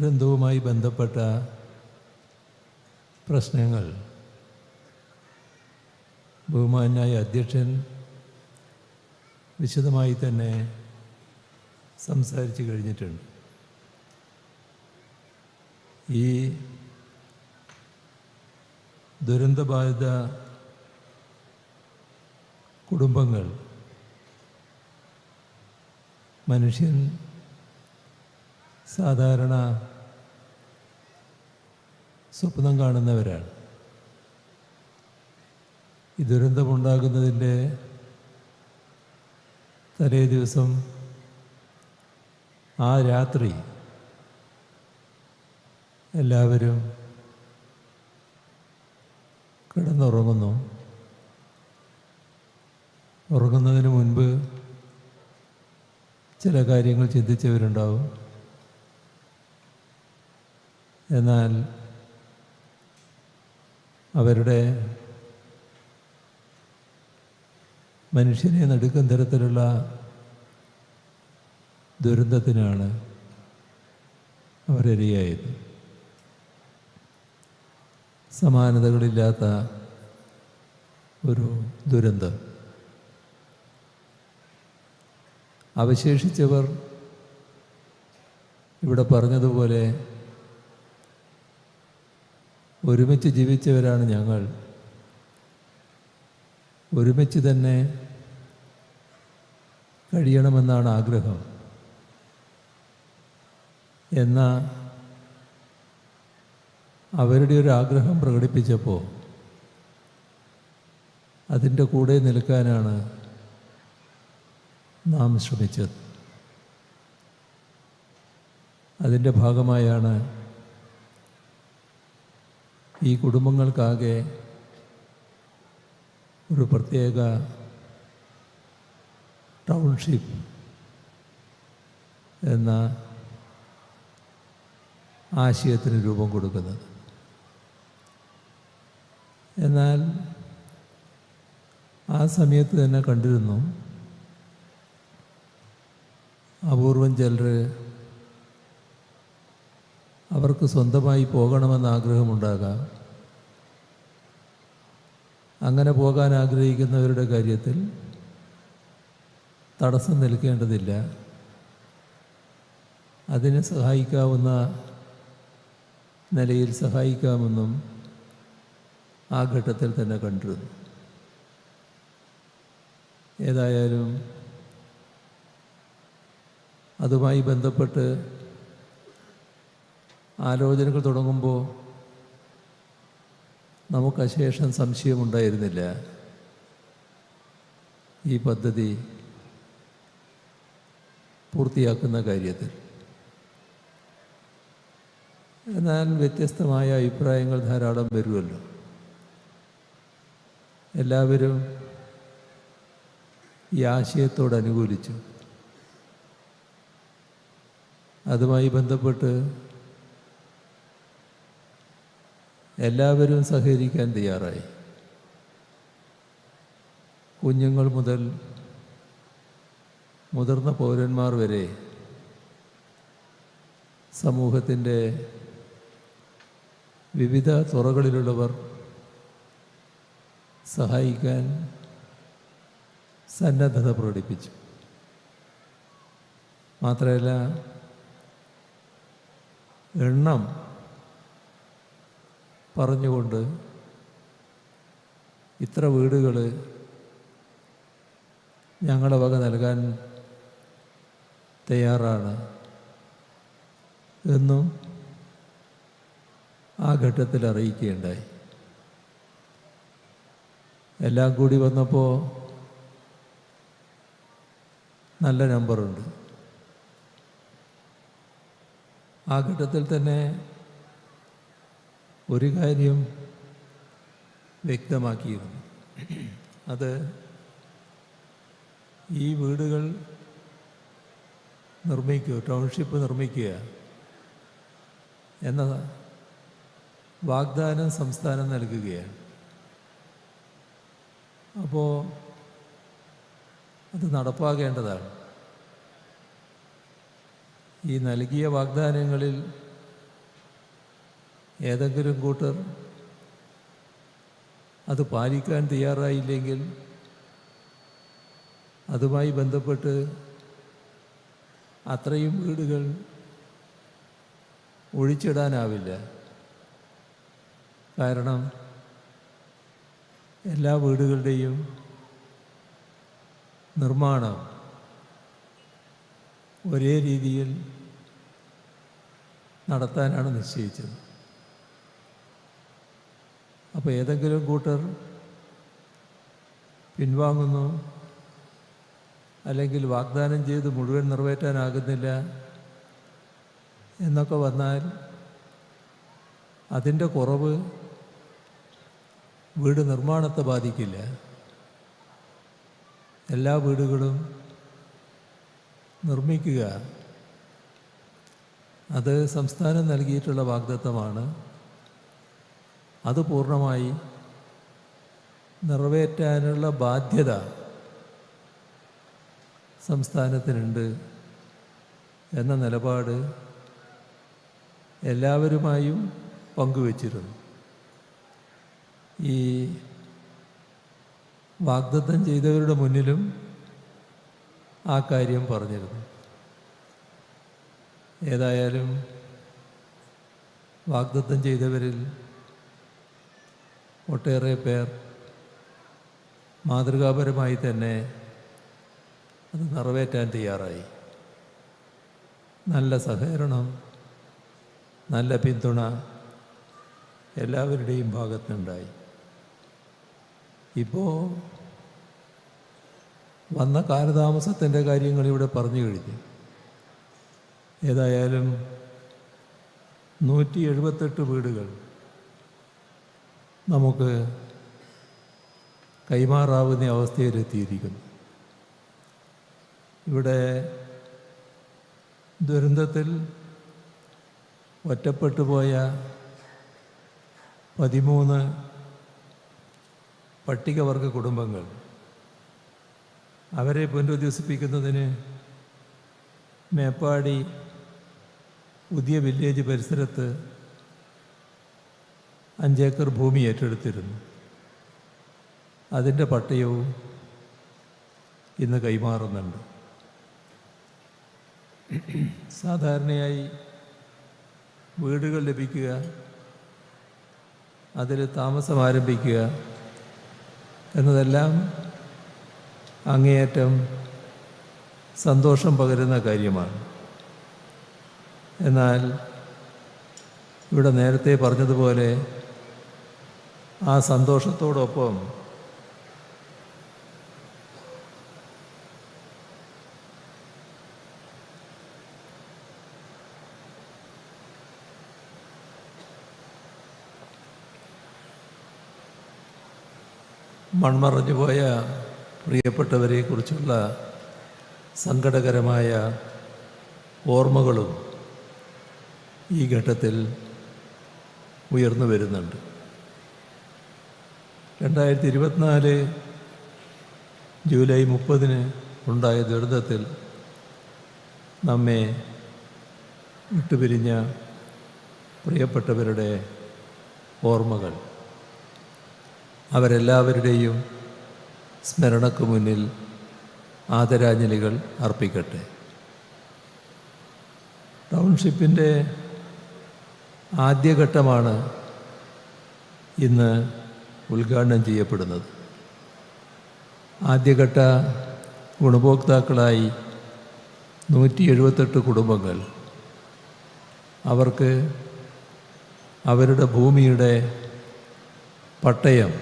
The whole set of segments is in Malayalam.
ദുരന്തവുമായി ബന്ധപ്പെട്ട പ്രശ്നങ്ങൾ ബഹുമാന്യായ അധ്യക്ഷൻ വിശദമായി തന്നെ സംസാരിച്ചു കഴിഞ്ഞിട്ടുണ്ട്. ഈ ദുരന്തബാധിത കുടുംബങ്ങൾ മനുഷ്യൻ സാധാരണ സ്വപ്നം കാണുന്നവരാണ്. ഈ ദുരന്തമുണ്ടാകുന്നതിൻ്റെ തലേ ദിവസം ആ രാത്രി എല്ലാവരും കിടന്നുറങ്ങുന്നു. ഉറങ്ങുന്നതിന് മുൻപ് ചില കാര്യങ്ങൾ ചിന്തിച്ചവരുണ്ടാവും. എന്നാൽ അവരുടെ മനുഷ്യനെ നടുക്കും തരത്തിലുള്ള ദുരന്തത്തിനാണ് അവരിരയായത്. സമാനതകളില്ലാത്ത ഒരു ദുരന്തം. അവശേഷിച്ചവർ ഇവിടെ പറഞ്ഞതുപോലെ ഒരുമിച്ച് ജീവിച്ചവരാണ് ഞങ്ങൾ. ഒരുമിച്ച് തന്നെ കഴിയണമെന്നാണ് ആഗ്രഹം. എന്നാൽ അവരുടെ ഒരു ആഗ്രഹം പ്രകടിപ്പിച്ചപ്പോൾ അതിൻ്റെ കൂടെ നിൽക്കാനാണ് നാം ശ്രമിച്ചത്. അതിൻ്റെ ഭാഗമായാണ് ഈ കുടുംബങ്ങൾക്കാകെ ഒരു പ്രത്യേക ടൗൺഷിപ്പ് എന്ന ആശയത്തിന് രൂപം കൊടുക്കുന്നത്. എന്നാൽ ആ സമയത്ത് തന്നെ കണ്ടിരുന്നു, അപൂർവം ചിലർ അവർക്ക് സ്വന്തമായി പോകണമെന്ന് ആഗ്രഹമുണ്ടാകാം. അങ്ങനെ പോകാൻ ആഗ്രഹിക്കുന്നവരുടെ കാര്യത്തിൽ തടസ്സം നിൽക്കേണ്ടതില്ല. അതിനെ സഹായിക്കാവുന്ന നിലയിൽ സഹായിക്കാമെന്നും ആ ഘട്ടത്തിൽ തന്നെ കണ്ടിരുന്നു. ഏതായാലും അതുമായി ബന്ധപ്പെട്ട് ആലോചനകൾ തുടങ്ങുമ്പോൾ നമുക്ക് അശേഷം സംശയമുണ്ടായിരുന്നില്ല ഈ പദ്ധതി പൂർത്തിയാക്കുന്ന കാര്യത്തിൽ. എന്നാൽ വ്യത്യസ്തമായ അഭിപ്രായങ്ങൾ ധാരാളം വരുമല്ലോ. എല്ലാവരും ഈ ആശയത്തോട് അനുകൂലിച്ചു. അതുമായി ബന്ധപ്പെട്ട് എല്ലാവരും സഹകരിക്കാൻ തയ്യാറായി. കുഞ്ഞുങ്ങൾ മുതൽ മുതിർന്ന പൗരന്മാർ വരെ സമൂഹത്തിൻ്റെ വിവിധ തുറകളിലുള്ളവർ സഹായിക്കാൻ സന്നദ്ധത പ്രകടിപ്പിച്ചു. മാത്രമല്ല, എണ്ണം പറഞ്ഞുകൊണ്ട് ഇത്ര വീടുകൾ ഞങ്ങളുടെ വക നൽകാൻ തയ്യാറാണ് എന്നും ആ ഘട്ടത്തിൽ അറിയിക്കുകയുണ്ടായി. എല്ലാം കൂടി വന്നപ്പോൾ നല്ല നമ്പറുണ്ട്. ആ ഘട്ടത്തിൽ തന്നെ ഒരു കാര്യം വ്യക്തമാക്കിയിരുന്നു. അത് ഈ വീടുകൾ നിർമ്മിക്കുക, ടൗൺഷിപ്പ് നിർമ്മിക്കുക എന്ന വാഗ്ദാനം സംസ്ഥാനം നൽകുകയാണ്. അപ്പോൾ അത് നടപ്പാക്കേണ്ടതാണ്. ഈ നൽകിയ വാഗ്ദാനങ്ങളിൽ ഏതെങ്കിലും കൂട്ടർ അത് പാലിക്കാൻ തയ്യാറായില്ലെങ്കിൽ അതുമായി ബന്ധപ്പെട്ട് അത്രയും വീടുകൾ ഒഴിച്ചിടാനാവില്ല. കാരണം എല്ലാ വീടുകളുടെയും നിർമ്മാണം ഒരേ രീതിയിൽ നടത്താനാണ് നിശ്ചയിച്ചത്. അപ്പോൾ ഏതെങ്കിലും കൂട്ടർ പിൻവാങ്ങുന്നു, അല്ലെങ്കിൽ വാഗ്ദാനം ചെയ്ത് മുഴുവൻ നിറവേറ്റാനാകുന്നില്ല എന്നൊക്കെ വന്നാൽ അതിൻ്റെ കുറവ് വീട് നിർമ്മാണത്തെ ബാധിക്കില്ല. എല്ലാ വീടുകളും നിർമ്മിക്കുക അത് സംസ്ഥാനം നൽകിയിട്ടുള്ള വാഗ്ദത്തമാണ്. അത് പൂർണ്ണമായി നിറവേറ്റാനുള്ള ബാധ്യത സംസ്ഥാനത്തിനുണ്ട് എന്ന നിലപാട് എല്ലാവരുമായും പങ്കുവച്ചിരുന്നു. ഈ വാഗ്ദത്തം ചെയ്തവരുടെ മുന്നിലും ആ കാര്യം പറഞ്ഞിരുന്നു. ഏതായാലും വാഗ്ദത്തം ചെയ്തവരിൽ ഒട്ടേറെ പേർ മാതൃകാപരമായി തന്നെ അത് നിറവേറ്റാൻ തയ്യാറായി. നല്ല സഹകരണം, നല്ല പിന്തുണ എല്ലാവരുടെയും ഭാഗത്തുനിന്നുണ്ടായി. ഇപ്പോൾ വന്ന കാലതാമസത്തിൻ്റെ കാര്യങ്ങൾ ഇവിടെ പറഞ്ഞു കഴിഞ്ഞു. ഏതായാലും 178 വീടുകൾ നമുക്ക് കൈമാറാവുന്ന അവസ്ഥയിലെത്തിയിരിക്കുന്നു. ഇവിടെ ദുരന്തത്തിൽ ഒറ്റപ്പെട്ടു പോയ 13 പട്ടികവർഗ കുടുംബങ്ങൾ, അവരെ പുനരധിവസിപ്പിക്കുന്നതിന് മേപ്പാടി പുതിയ വില്ലേജ് പരിസരത്ത് 5 ഏക്കർ ഭൂമി ഏറ്റെടുത്തിരുന്നു. അതിൻ്റെ പട്ടയവും ഇന്ന് കൈമാറുന്നുണ്ട്. സാധാരണയായി വീടുകൾ ലഭിക്കുക, അതിൽ താമസം ആരംഭിക്കുക എന്നതെല്ലാം അങ്ങേയറ്റം സന്തോഷം പകരുന്ന കാര്യമാണ്. എന്നാൽ ഇവിടെ നേരത്തെ പറഞ്ഞതുപോലെ ആ സന്തോഷത്തോടൊപ്പം മൺമറഞ്ഞുപോയ പ്രിയപ്പെട്ടവരെക്കുറിച്ചുള്ള സങ്കടകരമായ ഓർമ്മകളും ഈ ഘട്ടത്തിൽ ഉയർന്നു വരുന്നുണ്ട്. 2024 ജൂലൈ 30 ഉണ്ടായ ദുരന്തത്തിൽ നമ്മെ വിട്ടുപിരിഞ്ഞ പ്രിയപ്പെട്ടവരുടെ ഓർമ്മകൾ, അവരെല്ലാവരുടെയും സ്മരണയ്ക്ക് മുന്നിൽ ആദരാഞ്ജലികൾ അർപ്പിക്കട്ടെ. ടൗൺഷിപ്പിൻ്റെ ആദ്യഘട്ടമാണ് ഇന്ന് ഉദ്ഘാടനം ചെയ്യപ്പെടുന്നത്. ആദ്യഘട്ട ഗുണഭോക്താക്കളായി 178 കുടുംബങ്ങൾ. അവർക്ക് അവരുടെ ഭൂമിയുടെ പട്ടയം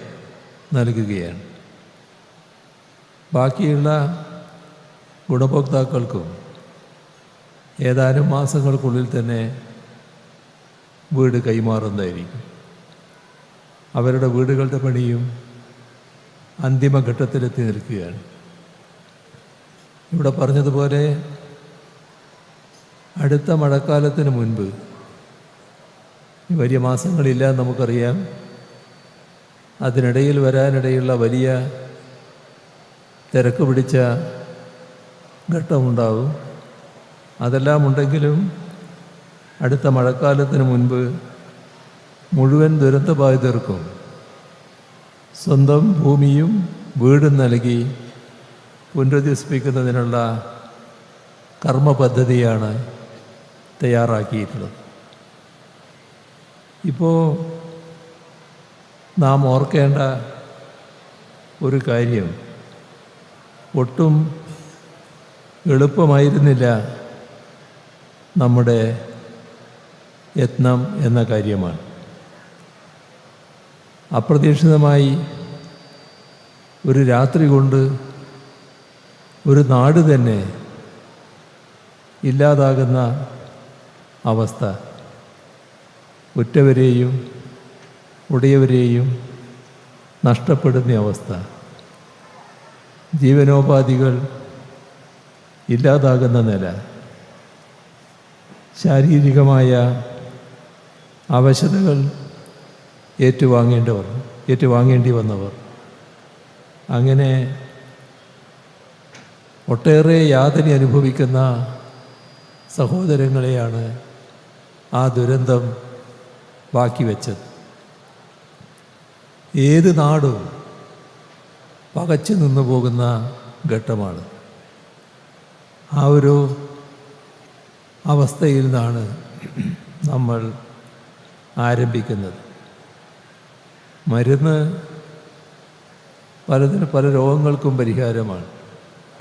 നൽകുകയാണ്. ബാക്കിയുള്ള ഗുണഭോക്താക്കൾക്കും ഏതാനും മാസങ്ങൾക്കുള്ളിൽ തന്നെ വീട് കൈമാറുന്നതായിരിക്കും. അവരുടെ വീടുകളുടെ പണിയും അന്തിമഘട്ടത്തിലെത്തി നിൽക്കുകയാണ്. ഇവിടെ പറഞ്ഞതുപോലെ അടുത്ത മഴക്കാലത്തിന് മുൻപ്, വലിയ മാസങ്ങളില്ല നമുക്കറിയാം, അതിനിടയിൽ വരാനിടയുള്ള വലിയ തിരക്ക് പിടിച്ച ഘട്ടമുണ്ടാവും. അതെല്ലാം ഉണ്ടെങ്കിലും അടുത്ത മഴക്കാലത്തിന് മുൻപ് മുഴുവൻ ദുരന്തബാധിതർക്കും സ്വന്തം ഭൂമിയും വീടും നൽകി പുനരധിവസിപ്പിക്കുന്നതിനുള്ള കർമ്മ പദ്ധതിയാണ് തയ്യാറാക്കിയിട്ടുള്ളത്. ഇപ്പോൾ നാം ഓർക്കേണ്ട ഒരു കാര്യം, ഒട്ടും എളുപ്പമായിരുന്നില്ല നമ്മുടെ യത്നം എന്ന കാര്യമാണ്. അപ്രതീക്ഷിതമായി ഒരു രാത്രി കൊണ്ട് ഒരു നാട് തന്നെ ഇല്ലാതാകുന്ന അവസ്ഥ, ഉറ്റവരെയും ഉടയവരെയും നഷ്ടപ്പെടുന്ന അവസ്ഥ, ജീവനോപാധികൾ ഇല്ലാതാകുന്ന നില, ശാരീരികമായ അവശതകൾ ഏറ്റുവാങ്ങേണ്ടി വന്നവർ, അങ്ങനെ ഒട്ടേറെ യാതന അനുഭവിക്കുന്ന സഹോദരങ്ങളെയാണ് ആ ദുരന്തം ബാക്കി വെച്ചത്. ഏത് നാടും പകച്ചു നിന്നു പോകുന്ന ഘട്ടമാണ്. ആ ഒരു അവസ്ഥയിൽ നിന്നാണ് നമ്മൾ ആരംഭിക്കുന്നത്. മരുന്ന് പല രോഗങ്ങൾക്കും പരിഹാരമാണ്.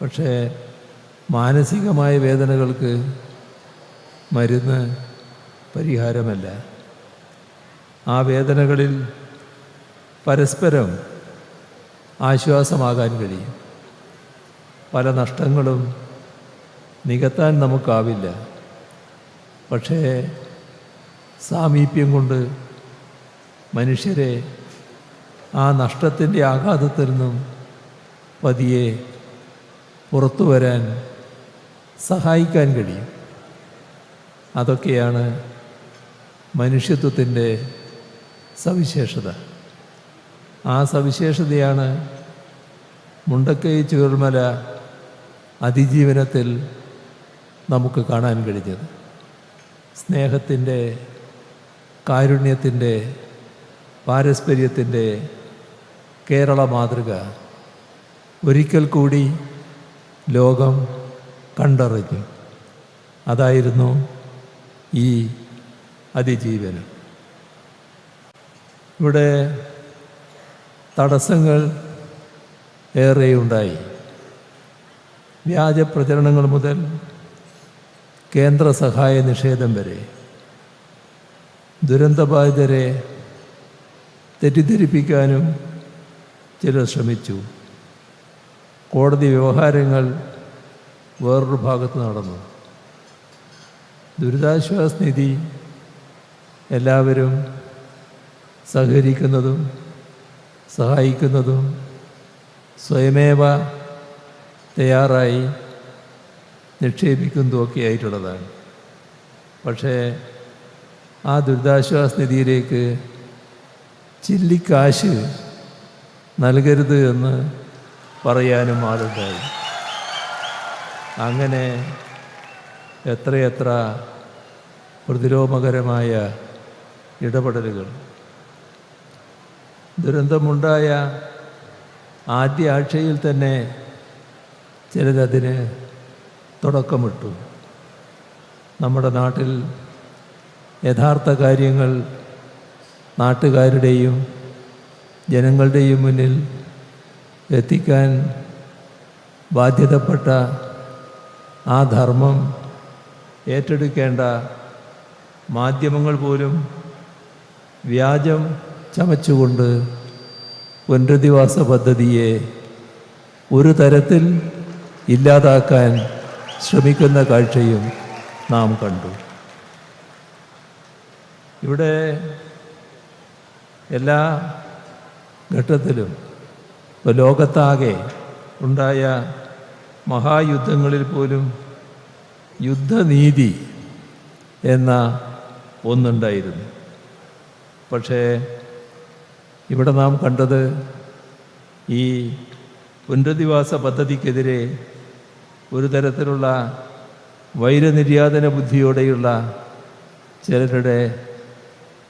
പക്ഷേ മാനസികമായ വേദനകൾക്ക് മരുന്ന് പരിഹാരമല്ല. ആ വേദനകളിൽ പരസ്പരം ആശ്വാസമാകാൻ കഴിയും. പല നഷ്ടങ്ങളും നികത്താൻ നമുക്കാവില്ല. പക്ഷേ സാമീപ്യം കൊണ്ട് മനുഷ്യരെ ആ നഷ്ടത്തിൻ്റെ ആഘാതത്തിൽ നിന്നും പതിയെ പുറത്തു വരാൻ സഹായിക്കാൻ കഴിയും. അതൊക്കെയാണ് മനുഷ്യത്വത്തിൻ്റെ സവിശേഷത. ആ സവിശേഷതയാണ് മുണ്ടക്കൈ ചൂരൽമല അതിജീവനത്തിൽ നമുക്ക് കാണാൻ കഴിഞ്ഞത്. സ്നേഹത്തിൻ്റെ, കാരുണ്യത്തിൻ്റെ, പാരസ്പര്യത്തിൻ്റെ കേരള മാതൃക ഒരിക്കൽ കൂടി ലോകം കണ്ടറിഞ്ഞു. അതായിരുന്നു ഈ അതിജീവനം. ഇവിടെ തടസ്സങ്ങൾ ഏറെയുണ്ടായി. വ്യാജ പ്രചരണങ്ങൾ മുതൽ കേന്ദ്ര സഹായ നിഷേധം വരെ ദുരന്തബാധിതരെ തെറ്റിദ്ധരിപ്പിക്കാനും ചിലർ ശ്രമിച്ചു. കോടതി വ്യവഹാരങ്ങൾ വേറൊരു ഭാഗത്ത് നടന്നു. ദുരിതാശ്വാസ നിധി എല്ലാവരും സഹകരിക്കുന്നതും സഹായിക്കുന്നതും സ്വയമേവ തയ്യാറായി നിക്ഷേപിക്കുന്നതുമൊക്കെ ആയിട്ടുള്ളതാണ്. പക്ഷേ ആ ദുരിതാശ്വാസ നിധിയിലേക്ക് ചില്ലിക്കാശ് നൽകരുത് എന്ന് പറയാനും ആളുണ്ടായി. അങ്ങനെ എത്രയെത്ര പ്രതിലോമകരമായ ഇടപെടലുകൾ. ദുരന്തമുണ്ടായ ആദ്യ ആഴ്ചയിൽ തന്നെ ചിലരതിന് തുടക്കമിട്ടു. നമ്മുടെ നാട്ടിൽ യഥാർത്ഥ കാര്യങ്ങൾ നാട്ടുകാരുടെയും ജനങ്ങളുടെയും മുന്നിൽ എത്തിക്കാൻ ബാധ്യതപ്പെട്ട ആ ധർമ്മം ഏറ്റെടുക്കേണ്ട മാധ്യമങ്ങൾ പോലും വ്യാജം ചമച്ചുകൊണ്ട് പുനരധിവാസ പദ്ധതിയെ ഒരു തരത്തിൽ ഇല്ലാതാക്കാൻ ശ്രമിക്കുന്ന കാഴ്ചയും നാം കണ്ടു. ഇവിടെ എല്ലാ ഘട്ടത്തിലും ഇപ്പോൾ ലോകത്താകെ ഉണ്ടായ മഹായുദ്ധങ്ങളിൽ പോലും യുദ്ധനീതി എന്ന ഒന്നുണ്ടായിരുന്നു. പക്ഷേ ഇവിടെ നാം കണ്ടത് ഈ പുനരധിവാസ പദ്ധതിക്കെതിരെ ഒരു തരത്തിലുള്ള വൈരനിര്യാതന ബുദ്ധിയോടെയുള്ള ചിലരുടെ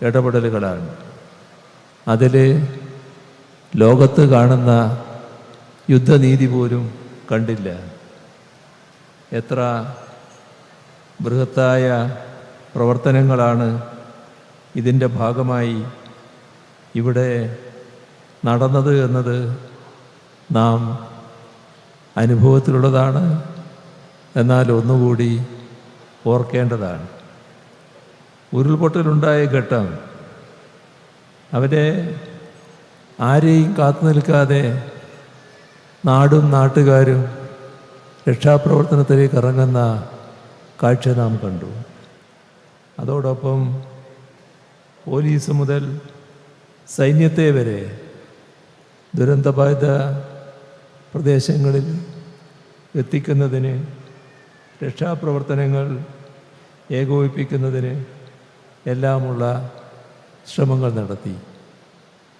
ഇടപെടലുകളാണ്. അതിൽ ലോകത്ത് കാണുന്ന യുദ്ധനീതി പോലും കണ്ടില്ല. എത്ര ബൃഹത്തായ പ്രവർത്തനങ്ങളാണ് ഇതിൻ്റെ ഭാഗമായി ഇവിടെ നടന്നത് എന്നത് നാം അനുഭവത്തിലുള്ളതാണ്. എന്നാൽ ഒന്നുകൂടി ഓർക്കേണ്ടതാണ്. ഉരുൾപൊട്ടലുണ്ടായ ഘട്ടം അവരെ ആരെയും കാത്തു നിൽക്കാതെ നാടും നാട്ടുകാരും രക്ഷാപ്രവർത്തനത്തിലേക്ക് ഇറങ്ങുന്ന കാഴ്ച നാം കണ്ടു. അതോടൊപ്പം പോലീസ് മുതൽ സൈന്യത്തെ വരെ ദുരന്തബാധിത പ്രദേശങ്ങളിൽ എത്തിക്കുന്നതിന്, രക്ഷാപ്രവർത്തനങ്ങൾ ഏകോപിപ്പിക്കുന്നതിന് എല്ലാമുള്ള ശ്രമങ്ങൾ നടത്തി.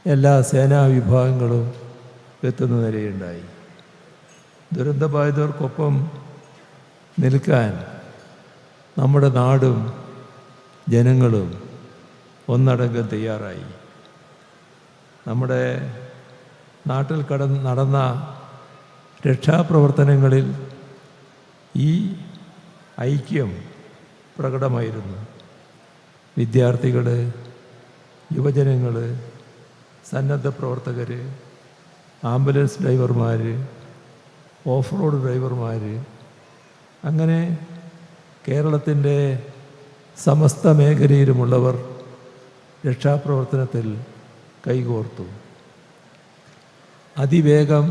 എല്ലാ സേനാ വിഭാഗങ്ങളും എത്തുന്ന നിലയുണ്ടായി. ദുരന്തബാധിതർക്കൊപ്പം നിൽക്കാൻ നമ്മുടെ നാടും ജനങ്ങളും ഒന്നടങ്കം തയ്യാറായി. നമ്മുടെ നാട്ടിൽ നടന്ന രക്ഷാപ്രവർത്തനങ്ങളിൽ ഈ ഐക്യം പ്രകടമായിരുന്നു. വിദ്യാർത്ഥികൾ, യുവജനങ്ങൾ, സന്നദ്ധ പ്രവർത്തകർ, ആംബുലൻസ് ഡ്രൈവർമാർ, ഓഫ് റോഡ് ഡ്രൈവർമാർ, അങ്ങനെ കേരളത്തിൻ്റെ സമസ്ത മേഖലയിലുമുള്ളവർ രക്ഷാപ്രവർത്തനത്തിൽ കൈകോർത്തു. അതിവേഗം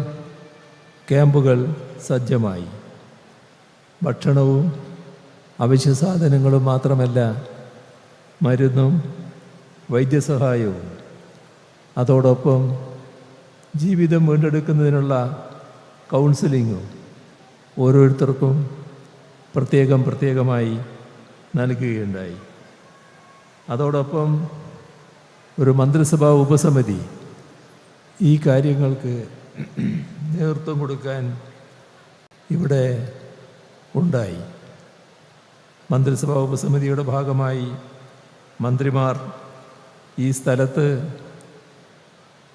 ക്യാമ്പുകൾ സജ്ജമായി. ഭക്ഷണവും അവശ്യ സാധനങ്ങളും മാത്രമല്ല, മരുന്നും വൈദ്യസഹായവും, അതോടൊപ്പം ജീവിതം വീണ്ടെടുക്കുന്നതിനുള്ള കൗൺസിലിങ്ങും ഓരോരുത്തർക്കും പ്രത്യേകമായി നൽകുകയുണ്ടായി. അതോടൊപ്പം ഒരു മന്ത്രിസഭാ ഉപസമിതി ഈ കാര്യങ്ങൾക്ക് നേതൃത്വം കൊടുക്കാൻ ഇവിടെ ഉണ്ടായി. മന്ത്രിസഭാ ഉപസമിതിയുടെ ഭാഗമായി മന്ത്രിമാർ ഈ സ്ഥലത്ത്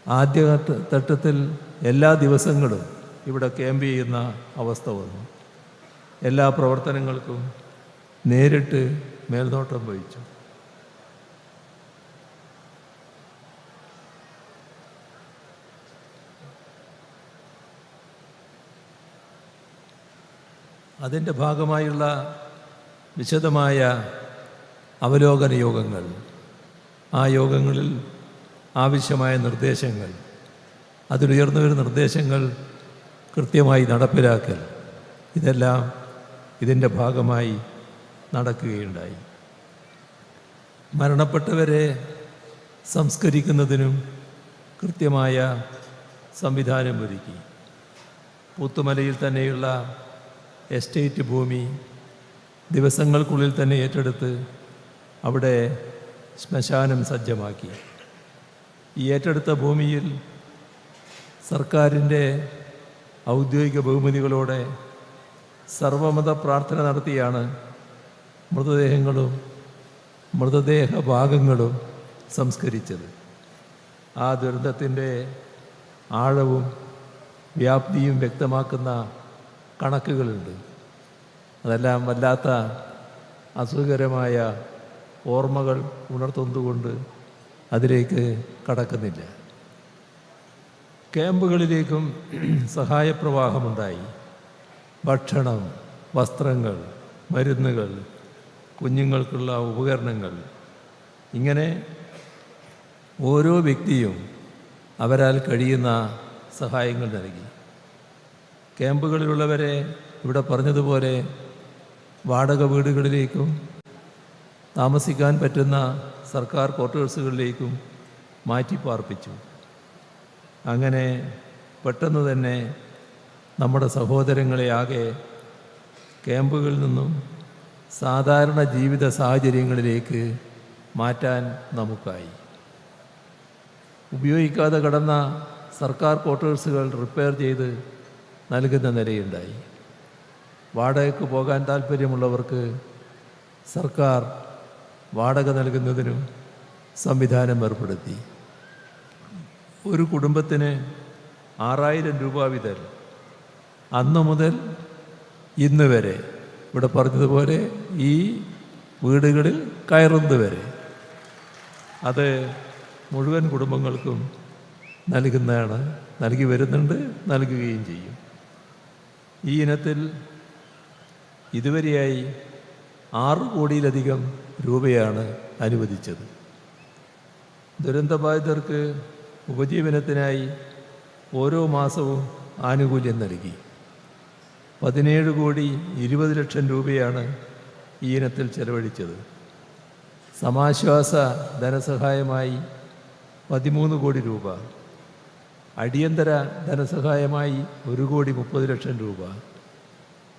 ആദ്യഘട്ടത്തിൽ എല്ലാ ദിവസങ്ങളും ഇവിടെ ക്യാമ്പ് ചെയ്യുന്ന അവസ്ഥ വന്നു. എല്ലാ പ്രവർത്തനങ്ങൾക്കും നേരിട്ട് മേൽനോട്ടം വഹിച്ചു. അതിൻ്റെ ഭാഗമായുള്ള വിശദമായ അവലോകന യോഗങ്ങൾ, ആ യോഗങ്ങളിൽ ആവശ്യമായ നിർദ്ദേശങ്ങൾ, അതിലുയർന്നു വരുന്ന നിർദ്ദേശങ്ങൾ കൃത്യമായി നടപ്പിലാക്കൽ, ഇതെല്ലാം ഇതിൻ്റെ ഭാഗമായി നടക്കുകയുണ്ടായി. മരണപ്പെട്ടവരെ സംസ്കരിക്കുന്നതിനും കൃത്യമായ സംവിധാനം ഒരുക്കി. പുത്തുമലയിൽ തന്നെയുള്ള എസ്റ്റേറ്റ് ഭൂമി ദിവസങ്ങൾക്കുള്ളിൽ തന്നെ ഏറ്റെടുത്ത് അവിടെ ശ്മശാനം സജ്ജമാക്കി. ഈ ഏറ്റെടുത്ത ഭൂമിയിൽ സർക്കാരിൻ്റെ ഔദ്യോഗിക ബഹുമതികളോടെ സർവമത പ്രാർത്ഥന നടത്തിയാണ് മൃതദേഹങ്ങളും മൃതദേഹ ഭാഗങ്ങളും സംസ്കരിച്ചത്. ആ ദുരന്തത്തിൻ്റെ ആഴവും വ്യാപ്തിയും വ്യക്തമാക്കുന്ന കണക്കുകളുണ്ട്. അതെല്ലാം വല്ലാത്ത അസുഖകരമായ ഓർമ്മകൾ ഉണർത്തുന്നതുകൊണ്ട് അതിലേക്ക് കടക്കുന്നില്ല. ക്യാമ്പുകളിലേക്കും സഹായപ്രവാഹമുണ്ടായി. ഭക്ഷണം, വസ്ത്രങ്ങൾ, മരുന്നുകൾ, കുഞ്ഞുങ്ങൾക്കുള്ള ഉപകരണങ്ങൾ, ഇങ്ങനെ ഓരോ വ്യക്തിയും അവരാൽ കഴിയുന്ന സഹായങ്ങൾ നൽകി. ക്യാമ്പുകളിലുള്ളവരെ ഇവിടെ പറഞ്ഞതുപോലെ വാടക വീടുകളിലേക്കും താമസിക്കാൻ പറ്റുന്ന സർക്കാർ ക്വാർട്ടേഴ്സുകളിലേക്കും മാറ്റിപ്പാർപ്പിച്ചു. അങ്ങനെ പെട്ടെന്ന് തന്നെ നമ്മുടെ സഹോദരങ്ങളെ ആകെ ക്യാമ്പുകളിൽ നിന്നും സാധാരണ ജീവിത സാഹചര്യങ്ങളിലേക്ക് മാറ്റാൻ നമുക്കായി. ഉപയോഗിക്കാതെ കിടന്ന സർക്കാർ ക്വാർട്ടേഴ്സുകൾ റിപ്പയർ ചെയ്ത് നൽകുന്ന നിലയുണ്ടായി. വാടകയ്ക്ക് പോകാൻ താല്പര്യമുള്ളവർക്ക് സർക്കാർ വാടക നൽകുന്നതിനും സംവിധാനം ഏർപ്പെടുത്തി. ഒരു കുടുംബത്തിന് 6000 രൂപ വീതം അന്ന് മുതൽ ഇന്ന് വരെ, ഇവിടെ പറഞ്ഞതുപോലെ ഈ വീടുകളിൽ കയറുന്നത് വരെ, അത് മുഴുവൻ കുടുംബങ്ങൾക്കും നൽകുന്നതാണ്, നൽകി വരുന്നുണ്ട്, നൽകുകയും ചെയ്യും. ഈ ഇനത്തിൽ ഇതുവരെയായി 6 കോടിയിലധികം രൂപയാണ് അനുവദിച്ചത്. ദുരന്തബാധിതർക്ക് ഉപജീവനത്തിനായി ഓരോ മാസവും ആനുകൂല്യം നൽകി. 17,20,00,000 രൂപയാണ് ഈ ഇനത്തിൽ ചെലവഴിച്ചത്. സമാശ്വാസ ധനസഹായമായി 13 കോടി രൂപ, അടിയന്തര ധനസഹായമായി 1,30,00,000 രൂപ,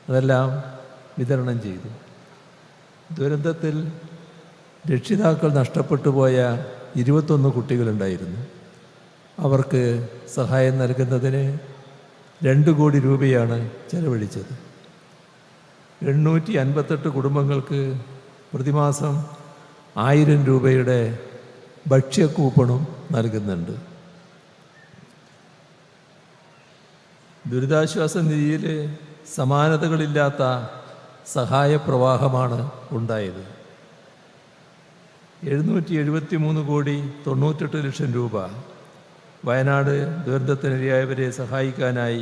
അതെല്ലാം വിതരണം ചെയ്തു. ദുരന്തത്തിൽ രക്ഷിതാക്കൾ നഷ്ടപ്പെട്ടു പോയ 21 കുട്ടികളുണ്ടായിരുന്നു. അവർക്ക് സഹായം നൽകുന്നതിന് 2 കോടി രൂപയാണ് ചെലവഴിച്ചത്. 858 കുടുംബങ്ങൾക്ക് പ്രതിമാസം 1000 രൂപയുടെ ഭക്ഷ്യക്കൂപ്പണും നൽകുന്നുണ്ട്. ദുരിതാശ്വാസ നിധിയിൽ സമാനതകളില്ലാത്ത സഹായപ്രവാഹമാണ് ഉണ്ടായത്. 773,98,00,000 രൂപ വയനാട് ദുരന്തത്തിനിരയായവരെ സഹായിക്കാനായി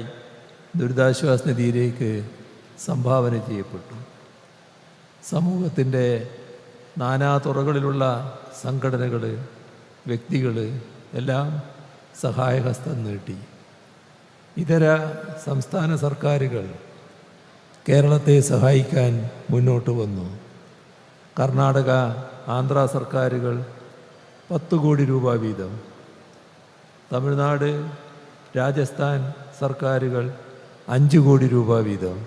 ദുരിതാശ്വാസ നിധിയിലേക്ക് സംഭാവന ചെയ്യപ്പെട്ടു. സമൂഹത്തിൻ്റെ നാനാതുറകളിലുള്ള സംഘടനകൾ, വ്യക്തികൾ എല്ലാം സഹായഹസ്തം നീട്ടി. ഇതര സംസ്ഥാന സർക്കാരുകൾ കേരളത്തെ സഹായിക്കാൻ മുന്നോട്ട് വന്നു. കർണാടക, ആന്ധ്ര സർക്കാരുകൾ 10 കോടി രൂപ വീതം, തമിഴ്നാട്, രാജസ്ഥാൻ സർക്കാരുകൾ 5 കോടി രൂപ വീതം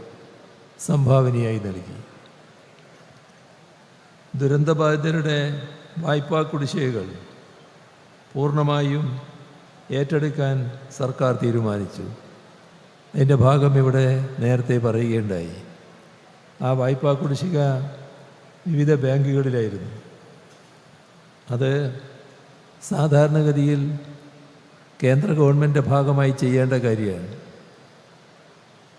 സംഭാവനയായി നൽകി. ദുരന്തബാധിതരുടെ വായ്പാ കുടിശ്ശികകൾ പൂർണ്ണമായും ഏറ്റെടുക്കാൻ സർക്കാർ തീരുമാനിച്ചു. അതിൻ്റെ ഭാഗം ഇവിടെ നേരത്തെ പറയുകയുണ്ടായി. ആ വായ്പാ കുടിശ്ശിക വിവിധ ബാങ്കുകളിലായിരുന്നു. അത് സാധാരണഗതിയിൽ കേന്ദ്ര ഗവൺമെൻറ് ഭാഗമായി ചെയ്യേണ്ട കാര്യമാണ്.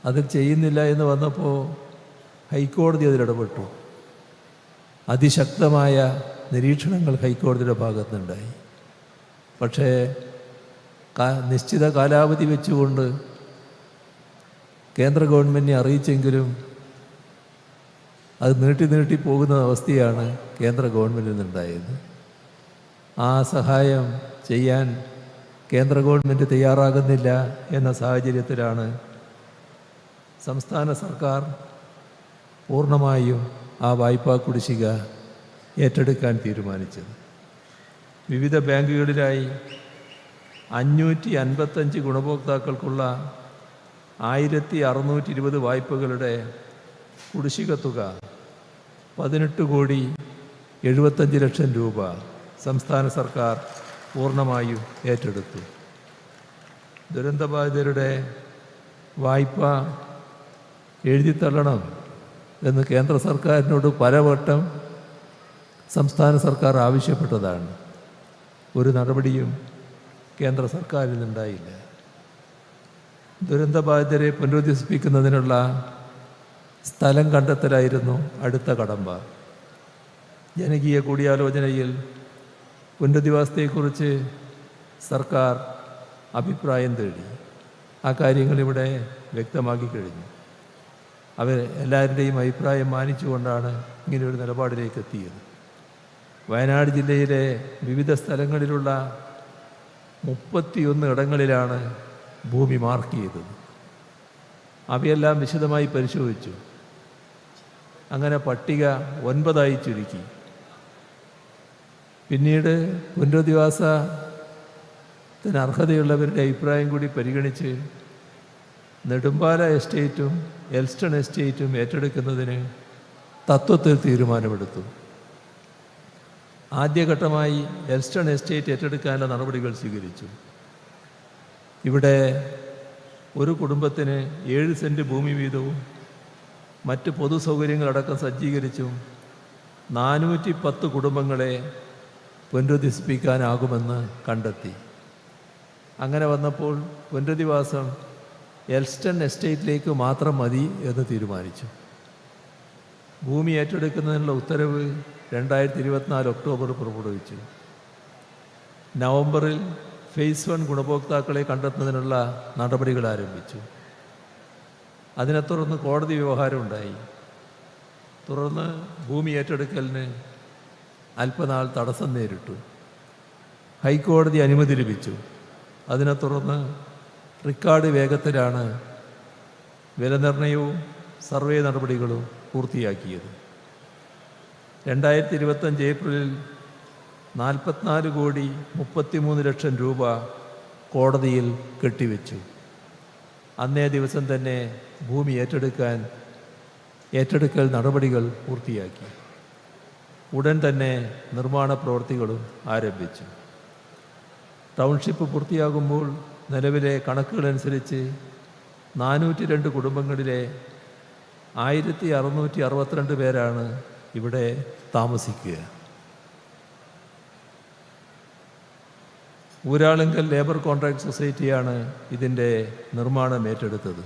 അത് ചെയ്യുന്നില്ല എന്ന് വന്നപ്പോൾ ഹൈക്കോടതി അതിലിടപെട്ടു. അതിശക്തമായ നിരീക്ഷണങ്ങൾ ഹൈക്കോടതിയുടെ ഭാഗത്തുനിന്നുണ്ടായി. പക്ഷേ നിശ്ചിത കാലാവധി വെച്ചുകൊണ്ട് കേന്ദ്ര ഗവൺമെൻറ്റിനെ അറിയിച്ചെങ്കിലും അത് നീട്ടി പോകുന്ന അവസ്ഥയാണ് കേന്ദ്ര ഗവൺമെൻറ്റിൽ നിന്നുണ്ടായത്. ആ സഹായം ചെയ്യാൻ കേന്ദ്ര ഗവൺമെൻറ് തയ്യാറാകുന്നില്ല എന്ന സാഹചര്യത്തിലാണ് സംസ്ഥാന സർക്കാർ പൂർണ്ണമായും ആ വായ്പാ കുടിശ്ശിക ഏറ്റെടുക്കാൻ തീരുമാനിച്ചത്. വിവിധ ബാങ്കുകളിലായി 555 ഗുണഭോക്താക്കൾക്കുള്ള 1620 വായ്പകളുടെ കുടിശ്ശിക തുക 18,75,00,000 രൂപ സംസ്ഥാന സർക്കാർ പൂർണ്ണമായും ഏറ്റെടുത്തു. ദുരന്തബാധിതരുടെ വായ്പ എഴുതിത്തള്ളണം എന്ന് കേന്ദ്ര സർക്കാരിനോട് പലവട്ടം സംസ്ഥാന സർക്കാർ ആവശ്യപ്പെട്ടതാണ്. ഒരു നടപടിയും കേന്ദ്ര സർക്കാരിൽ നിന്നുണ്ടായില്ല. ദുരന്തബാധിതരെ പുനരധിവസിപ്പിക്കുന്നതിനുള്ള സ്ഥലം കണ്ടെത്തലായിരുന്നു അടുത്ത കടമ്പ. ജനകീയ കൂടിയാലോചനയിൽ പുനരധിവാസത്തെക്കുറിച്ച് സർക്കാർ അഭിപ്രായം തേടി. ആ കാര്യങ്ങളിവിടെ വ്യക്തമാക്കി കഴിഞ്ഞു. അവർ എല്ലാവരുടെയും അഭിപ്രായം മാനിച്ചുകൊണ്ടാണ് ഇങ്ങനെയൊരു നിലപാടിലേക്ക് എത്തിയത്. വയനാട് ജില്ലയിലെ വിവിധ സ്ഥലങ്ങളിലുള്ള 31 ഇടങ്ങളിലാണ് ഭൂമി മാർക്ക് ചെയ്തത്. അവയെല്ലാം വിശദമായി പരിശോധിച്ചു. അങ്ങനെ പട്ടിക 9 ചുരുക്കി. പിന്നീട് പുനരധിവാസത്തിന് അർഹതയുള്ളവരുടെ അഭിപ്രായം കൂടി പരിഗണിച്ച് നെടുമ്പാല എസ്റ്റേറ്റും എൽസ്റ്റൺ എസ്റ്റേറ്റും ഏറ്റെടുക്കുന്നതിന് തത്വത്തിൽ തീരുമാനമെടുത്തു. ആദ്യഘട്ടമായി എൽസ്റ്റൺ എസ്റ്റേറ്റ് ഏറ്റെടുക്കാനുള്ള നടപടികൾ സ്വീകരിച്ചു. ഇവിടെ ഒരു കുടുംബത്തിന് 7 സെൻറ്റ് ഭൂമി വീതവും മറ്റ് പൊതു സൗകര്യങ്ങളടക്കം സജ്ജീകരിച്ചും 410 കുടുംബങ്ങളെ പുനരുദ്ധരിപ്പിക്കാനാകുമെന്ന് കണ്ടെത്തി. അങ്ങനെ വന്നപ്പോൾ പുനരധിവാസം എൽസ്റ്റൺ എസ്റ്റേറ്റിലേക്ക് മാത്രം മതി എന്ന് തീരുമാനിച്ചു. ഭൂമി ഏറ്റെടുക്കുന്നതിനുള്ള ഉത്തരവ് 2024 ഒക്ടോബർ പുറപ്പെടുവിച്ചു. നവംബറിൽ ഫേസ് 1 ഗുണഭോക്താക്കളെ കണ്ടെത്തുന്നതിനുള്ള നടപടികൾ ആരംഭിച്ചു. അതിനെ തുടർന്ന് കോടതി വ്യവഹാരം ഉണ്ടായി. തുടർന്ന് ഭൂമി ഏറ്റെടുക്കലിന് അല്പനാൾ തടസ്സം നേരിട്ടു. ഹൈക്കോടതി അനുമതി ലഭിച്ചു. അതിനെ തുടർന്ന് റെക്കോർഡ് വേഗത്തിലാണ് വിലനിർണ്ണയവും സർവേ നടപടികളും പൂർത്തിയാക്കിയത്. 2025 ഏപ്രിലിൽ 44,33,00,000 രൂപ കോടതിയിൽ കെട്ടിവെച്ചു. അന്നേ ദിവസം തന്നെ ഭൂമി ഏറ്റെടുക്കൽ നടപടികൾ പൂർത്തിയാക്കി. ഉടൻ തന്നെ നിർമ്മാണ പ്രവൃത്തികളും ആരംഭിച്ചു. ടൗൺഷിപ്പ് പൂർത്തിയാകുമ്പോൾ നിലവിലെ കണക്കുകളനുസരിച്ച് 402 കുടുംബങ്ങളിലെ 1662 പേരാണ് ഇവിടെ താമസിക്കുക. ഊരാളുങ്കൽ ലേബർ കോൺട്രാക്ട് സൊസൈറ്റിയാണ് ഇതിൻ്റെ നിർമ്മാണം ഏറ്റെടുത്തത്.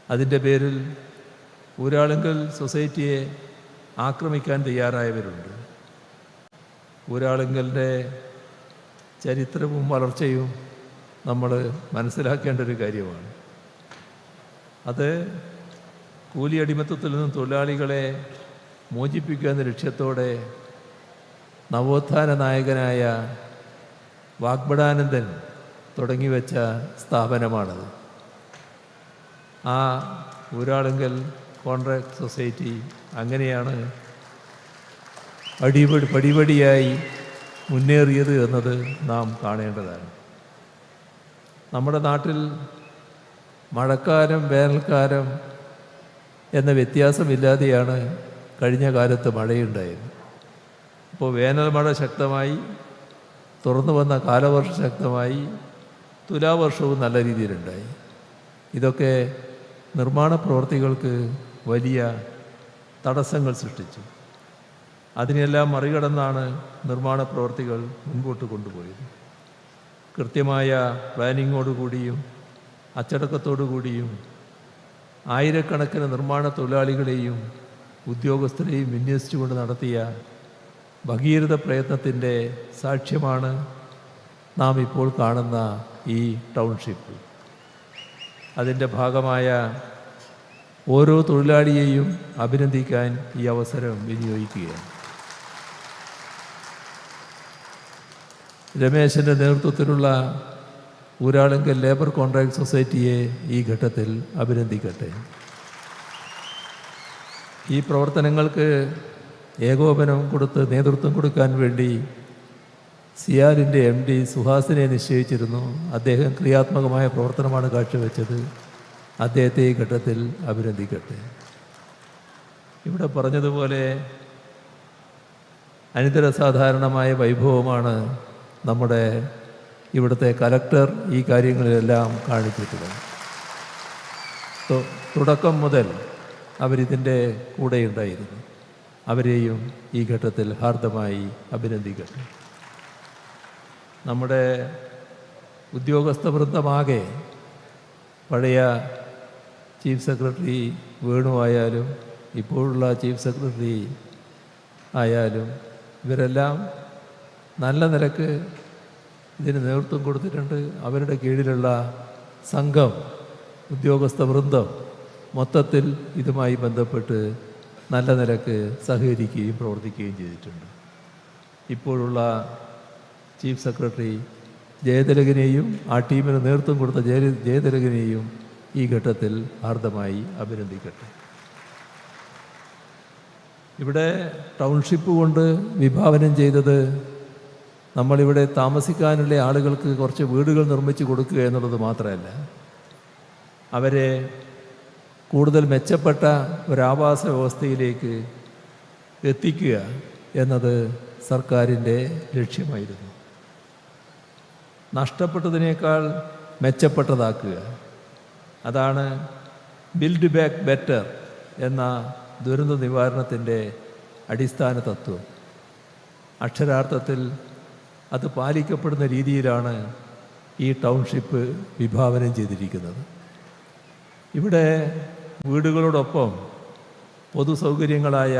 അതിൻ്റെ പേരിൽ ഊരാളുങ്കൽ സൊസൈറ്റിയെ ആക്രമിക്കാൻ തയ്യാറായവരുണ്ട്. ഊരാളുങ്കലിൻ്റെ ചരിത്രവും വളർച്ചയും നമ്മൾ മനസ്സിലാക്കേണ്ട ഒരു കാര്യമാണ്. അത് കൂലി അടിമത്തത്തിൽ നിന്നും തൊഴിലാളികളെ മോചിപ്പിക്കുക എന്ന ലക്ഷ്യത്തോടെ നവോത്ഥാന നായകനായ വാഗ്ബടാനന്ദൻ തുടങ്ങിവെച്ച സ്ഥാപനമാണത്. ആ ഊരാളുങ്കൽ കോൺട്രാക്ട് സൊസൈറ്റി അങ്ങനെയാണ് പടിപടിയായി മുന്നേറിയത് എന്നത് നാം കാണേണ്ടതാണ്. നമ്മുടെ നാട്ടിൽ മഴക്കാലം വേനൽക്കാലം എന്ന വ്യത്യാസമില്ലാതെയാണ് കഴിഞ്ഞ കാലത്ത് മഴയുണ്ടായത്. അപ്പോൾ വേനൽ മഴ ശക്തമായി, തുറന്നു വന്ന കാലവർഷം ശക്തമായി, തുലാവർഷവും നല്ല രീതിയിലുണ്ടായി. ഇതൊക്കെ നിർമ്മാണ പ്രവൃത്തികൾക്ക് വലിയ തടസ്സങ്ങൾ സൃഷ്ടിച്ചു. അതിനെല്ലാം മറികടന്നാണ് നിർമ്മാണ പ്രവൃത്തികൾ മുൻപോട്ട് കൊണ്ടുപോയത്. കൃത്യമായ പ്ലാനിങ്ങോടുകൂടിയും അച്ചടക്കത്തോടുകൂടിയും ആയിരക്കണക്കിന് നിർമ്മാണ തൊഴിലാളികളെയും ഉദ്യോഗസ്ഥരെയും വിന്യസിച്ചുകൊണ്ട് നടത്തിയ ഭഗീരഥ പ്രയത്നത്തിൻ്റെ സാക്ഷ്യമാണ് നാം ഇപ്പോൾ കാണുന്ന ഈ ടൗൺഷിപ്പ്. അതിൻ്റെ ഭാഗമായ ഓരോ തൊഴിലാളിയെയും അഭിനന്ദിക്കാൻ ഈ അവസരം വിനിയോഗിക്കുകയാണ്. രമേശൻ്റെ നേതൃത്വത്തിലുള്ള ഊരാളുങ്കൽ ലേബർ കോൺട്രാക്ട് സൊസൈറ്റിയെ ഈ ഘട്ടത്തിൽ അഭിനന്ദിക്കട്ടെ. ഈ പ്രവർത്തനങ്ങൾക്ക് ഏകോപനം കൊടുത്ത് നേതൃത്വം കൊടുക്കാൻ വേണ്ടി സിയാലിൻ്റെ MD സുഹാസിനെ നിശ്ചയിച്ചിരുന്നു. അദ്ദേഹം ക്രിയാത്മകമായ പ്രവർത്തനമാണ് കാഴ്ചവെച്ചത്. അദ്ദേഹത്തെ ഈ ഘട്ടത്തിൽ അഭിനന്ദിക്കട്ടെ. ഇവിടെ പറഞ്ഞതുപോലെ അനിതരസാധാരണമായ വൈഭവമാണ് നമ്മുടെ ഇവിടുത്തെ കലക്ടർ ഈ കാര്യങ്ങളിലെല്ലാം കാണിച്ചിട്ടുള്ളത്. തുടക്കം മുതൽ അവരിതിൻ്റെ കൂടെയുണ്ടായിരുന്നു. അവരെയും ഈ ഘട്ടത്തിൽ ഹാർദമായി അഭിനന്ദിക്കട്ടെ. നമ്മുടെ ഉദ്യോഗസ്ഥ വൃന്ദമാകെ പഴയ ചീഫ് സെക്രട്ടറി വേണു ആയാലും ഇപ്പോഴുള്ള ചീഫ് സെക്രട്ടറി ആയാലും ഇവരെല്ലാം നല്ല നിലക്ക് ഇതിന് നേതൃത്വം കൊടുത്തിട്ടുണ്ട്. അവരുടെ കീഴിലുള്ള സംഘം, ഉദ്യോഗസ്ഥ വൃന്ദം മൊത്തത്തിൽ ഇതുമായി ബന്ധപ്പെട്ട് നല്ല നിലക്ക് സഹകരിക്കുകയും പ്രവർത്തിക്കുകയും ചെയ്തിട്ടുണ്ട്. ഇപ്പോഴുള്ള ചീഫ് സെക്രട്ടറി ജയതിലകനെയും ആ ടീമിന് നേതൃത്വം കൊടുത്ത ജയതിലകനെയും ഈ ഘട്ടത്തിൽ ഹാർദമായി അഭിനന്ദിക്കട്ടെ. ഇവിടെ ടൗൺഷിപ്പ് കൊണ്ട് വിഭാവനം ചെയ്തത് നമ്മളിവിടെ താമസിക്കാനുള്ള ആളുകൾക്ക് കുറച്ച് വീടുകൾ നിർമ്മിച്ച് കൊടുക്കുക എന്നുള്ളത് മാത്രമല്ല, അവരെ കൂടുതൽ മെച്ചപ്പെട്ട ഒരാവാസ വ്യവസ്ഥയിലേക്ക് എത്തിക്കുക എന്നത് സർക്കാരിൻ്റെ ലക്ഷ്യമായിരുന്നു. നഷ്ടപ്പെട്ടതിനേക്കാൾ മെച്ചപ്പെട്ടതാക്കുക, അതാണ് ബിൽഡ് ബാക്ക് ബെറ്റർ എന്ന ദുരന്ത നിവാരണത്തിൻ്റെ അടിസ്ഥാന തത്വം. അക്ഷരാർത്ഥത്തിൽ അത് പാലിക്കപ്പെടുന്ന രീതിയിലാണ് ഈ ടൗൺഷിപ്പ് വിഭാവനം ചെയ്തിരിക്കുന്നത്. ഇവിടെ വീടുകളോടൊപ്പം പൊതു സൗകര്യങ്ങളായ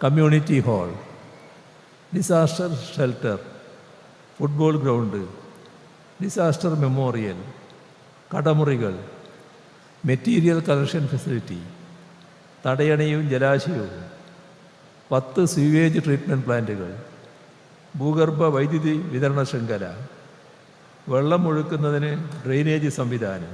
community hall, disaster shelter, football ground, disaster memorial, കടമുറികൾ, മെറ്റീരിയൽ കളക്ഷൻ ഫെസിലിറ്റി, തടയണയും ജലാശയവും, 10 സ്വീവേജ് ട്രീറ്റ്മെൻറ്റ് പ്ലാന്റുകൾ, ഭൂഗർഭ വൈദ്യുതി വിതരണ ശൃംഖല, വെള്ളം ഒഴുക്കുന്നതിന് ഡ്രെയിനേജ് സംവിധാനം,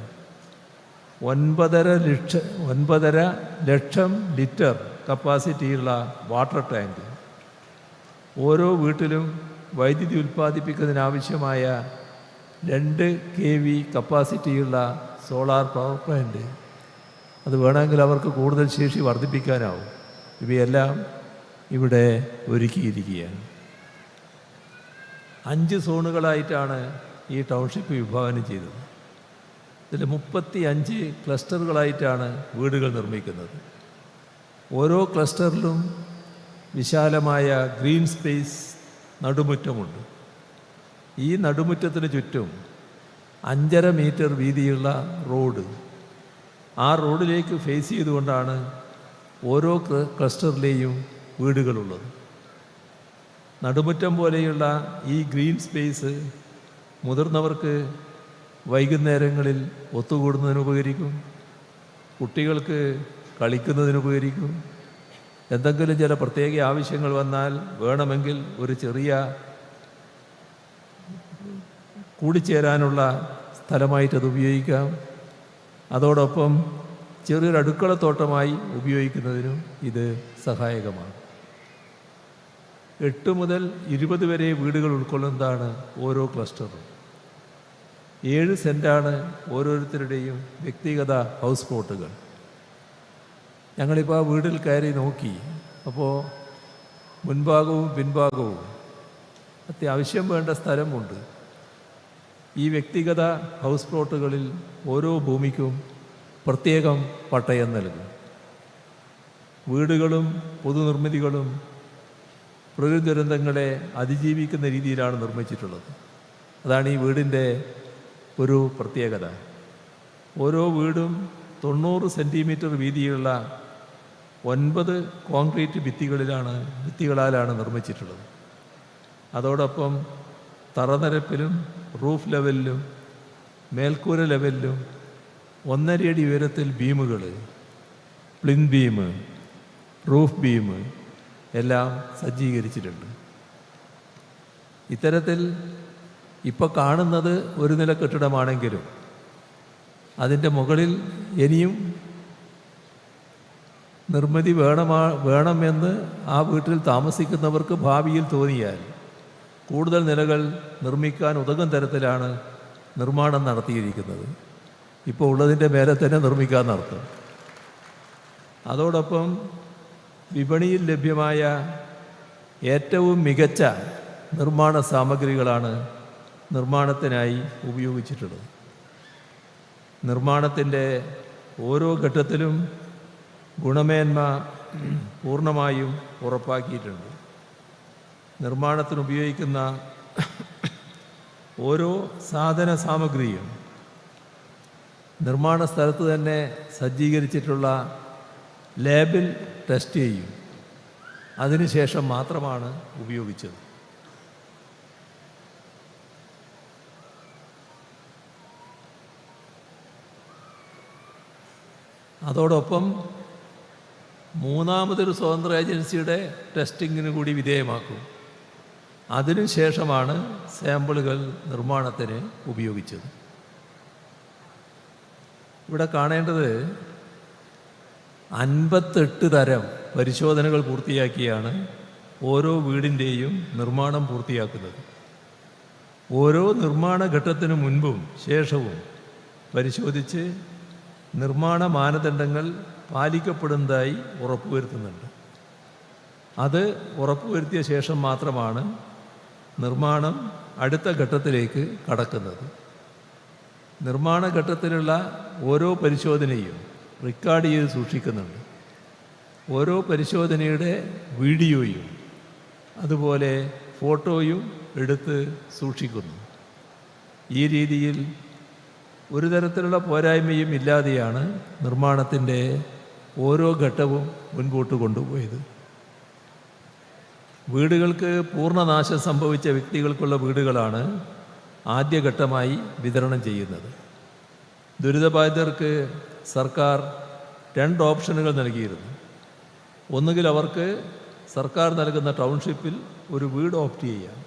9.5 ലക്ഷം ലിറ്റർ കപ്പാസിറ്റിയുള്ള വാട്ടർ ടാങ്ക്, ഓരോ വീട്ടിലും വൈദ്യുതി ഉൽപ്പാദിപ്പിക്കുന്നതിനാവശ്യമായ 2 kV കപ്പാസിറ്റിയുള്ള സോളാർ പവർ പ്ലാന്റ്, അത് വേണമെങ്കിൽ അവർക്ക് കൂടുതൽ ശേഷി വർദ്ധിപ്പിക്കാനാവും. ഇവയെല്ലാം ഇവിടെ ഒരുക്കിയിരിക്കുകയാണ്. 5 സോണുകളായിട്ടാണ് ഈ ടൗൺഷിപ്പ് വിഭാവനം ചെയ്തത്. ഇതിൽ 35 ക്ലസ്റ്ററുകളായിട്ടാണ് വീടുകൾ നിർമ്മിക്കുന്നത്. ഓരോ ക്ലസ്റ്ററിലും വിശാലമായ ഗ്രീൻ സ്പേസ് നടുമുറ്റമുണ്ട്. ഈ നടുമുറ്റത്തിന് ചുറ്റും 5.5 മീറ്റർ വീതിയുള്ള റോഡ്, ആ റോഡിലേക്ക് ഫേസ് ചെയ്തുകൊണ്ടാണ് ഓരോ ക്ലസ്റ്ററിലെയും വീടുകളുള്ളത്. നടുമുറ്റം പോലെയുള്ള ഈ ഗ്രീൻ സ്പേസ് മുതിർന്നവർക്ക് വൈകുന്നേരങ്ങളിൽ ഒത്തുകൂടുന്നതിന് ഉപകരിക്കും, കുട്ടികൾക്ക് കളിക്കുന്നതിന് ഉപകരിക്കും, എന്തെങ്കിലും ചില പ്രത്യേക ആവശ്യങ്ങൾ വന്നാൽ വേണമെങ്കിൽ ഒരു ചെറിയ കൂടിച്ചേരാനുള്ള സ്ഥലമായിട്ടത് ഉപയോഗിക്കാം. അതോടൊപ്പം ചെറിയൊരു അടുക്കളത്തോട്ടമായി ഉപയോഗിക്കുന്നതിനും ഇത് സഹായകമാണ്. 8 മുതൽ 20 വരെ വീടുകൾ ഉൾക്കൊള്ളുന്നതാണ് ഓരോ ക്ലസ്റ്ററും. 7 സെൻറ്റാണ് ഓരോരുത്തരുടെയും വ്യക്തിഗത ഹൗസ് പ്ലോട്ടുകൾ. ഞങ്ങളിപ്പോൾ ആ വീട്ടിൽ കയറി നോക്കി. അപ്പോൾ മുൻഭാഗവും പിൻഭാഗവും അത്യാവശ്യം വേണ്ട സ്ഥലമുണ്ട്. ഈ വ്യക്തിഗത ഹൗസ് പ്ലോട്ടുകളിൽ ഓരോ ഭൂമിക്കും പ്രത്യേകം പട്ടയം നൽകും. വീടുകളും പൊതുനിർമ്മിതികളും പ്രകൃതി ദുരന്തങ്ങളെ അതിജീവിക്കുന്ന രീതിയിലാണ് നിർമ്മിച്ചിട്ടുള്ളത്. അതാണ് ഈ വീടിൻ്റെ ഒരു പ്രത്യേകത. ഓരോ വീടും 90 സെൻറ്റിമീറ്റർ വീതിയുള്ള 9 കോൺക്രീറ്റ് ഭിത്തികളാലാണ് നിർമ്മിച്ചിട്ടുള്ളത്. അതോടൊപ്പം തറനിരപ്പിലും റൂഫ് ലെവലിലും മേൽക്കൂര ലെവലിലും 1.5 അടി ഉയരത്തിൽ ബീമുകൾ, പ്ലിൻ ബീം, റൂഫ് ബീം എല്ലാം സജ്ജീകരിച്ചിട്ടുണ്ട്. ഇത്തരത്തിൽ ഇപ്പോൾ കാണുന്നത് ഒരു നില കെട്ടിടമാണെങ്കിലും അതിൻ്റെ മുകളിൽ ഇനിയും നിർമ്മിതി വേണമെന്ന് ആ വീട്ടിൽ താമസിക്കുന്നവർക്ക് ഭാവിയിൽ തോന്നിയാൽ കൂടുതൽ നിലകൾ നിർമ്മിക്കാൻ ഉതകും തരത്തിലാണ് നിർമ്മാണം നടത്തിയിരിക്കുന്നത്. ഇപ്പോൾ ഉള്ളതിൻ്റെ മേലെ തന്നെ നിർമ്മിക്കാമെന്നർത്ഥം. അതോടൊപ്പം വിപണിയിൽ ലഭ്യമായ ഏറ്റവും മികച്ച നിർമ്മാണ സാമഗ്രികളാണ് നിർമ്മാണത്തിനായി ഉപയോഗിച്ചിട്ടുള്ളത്. നിർമ്മാണത്തിൻ്റെ ഓരോ ഘട്ടത്തിലും ഗുണമേന്മ പൂർണ്ണമായും ഉറപ്പാക്കിയിട്ടുണ്ട്. നിർമ്മാണത്തിന് ഉപയോഗിക്കുന്ന ഓരോ സാധന സാമഗ്രിയും നിർമ്മാണ സ്ഥലത്ത് തന്നെ സജ്ജീകരിച്ചിട്ടുള്ള ലാബിൽ ടെസ്റ്റ് ചെയ്യും. അതിനുശേഷം മാത്രമാണ് ഉപയോഗിച്ചത്. അതോടൊപ്പം മൂന്നാമതൊരു സ്വതന്ത്ര ഏജൻസിയുടെ ടെസ്റ്റിങ്ങിന് കൂടി വിധേയമാക്കും. അതിനുശേഷമാണ് സാമ്പിളുകൾ നിർമ്മാണത്തിന് ഉപയോഗിച്ചത്. ഇവിടെ കാണേണ്ടത് 58 തരം പരിശോധനകൾ പൂർത്തിയാക്കിയാണ് ഓരോ വീടിൻ്റെയും നിർമ്മാണം പൂർത്തിയാക്കുന്നത്. ഓരോ നിർമ്മാണ ഘട്ടത്തിനു മുൻപും ശേഷവും പരിശോധിച്ച് നിർമ്മാണ മാനദണ്ഡങ്ങൾ പാലിക്കപ്പെടുന്നതായി ഉറപ്പുവരുത്തുന്നുണ്ട്. അത് ഉറപ്പുവരുത്തിയ ശേഷം മാത്രമാണ് നിർമ്മാണം അടുത്ത ഘട്ടത്തിലേക്ക് കടക്കുന്നത്. നിർമ്മാണ ഘട്ടത്തിലുള്ള ഓരോ പരിശോധനയും റെക്കോർഡ് ചെയ്ത് സൂക്ഷിക്കുന്നുണ്ട്. ഓരോ പരിശോധനയുടെ വീഡിയോയും അതുപോലെ ഫോട്ടോയും എടുത്ത് സൂക്ഷിക്കുന്നു. ഈ രീതിയിൽ ഒരു തരത്തിലുള്ള പോരായ്മയും ഇല്ലാതെയാണ് നിർമ്മാണത്തിൻ്റെ ഓരോ ഘട്ടവും മുൻപോട്ട് കൊണ്ടുപോയത്. വീടുകൾക്ക് പൂർണ്ണനാശം സംഭവിച്ച വ്യക്തികൾക്കുള്ള വീടുകളാണ് ആദ്യഘട്ടമായി വിതരണം ചെയ്യുന്നത്. ദുരിതബാധിതർക്ക് സർക്കാർ 2 ഓപ്ഷനുകൾ നൽകിയിരുന്നു. ഒന്നുകിൽ അവർക്ക് സർക്കാർ നൽകുന്ന ടൗൺഷിപ്പിൽ ഒരു വീട് ഓപ്റ്റ് ചെയ്യാം,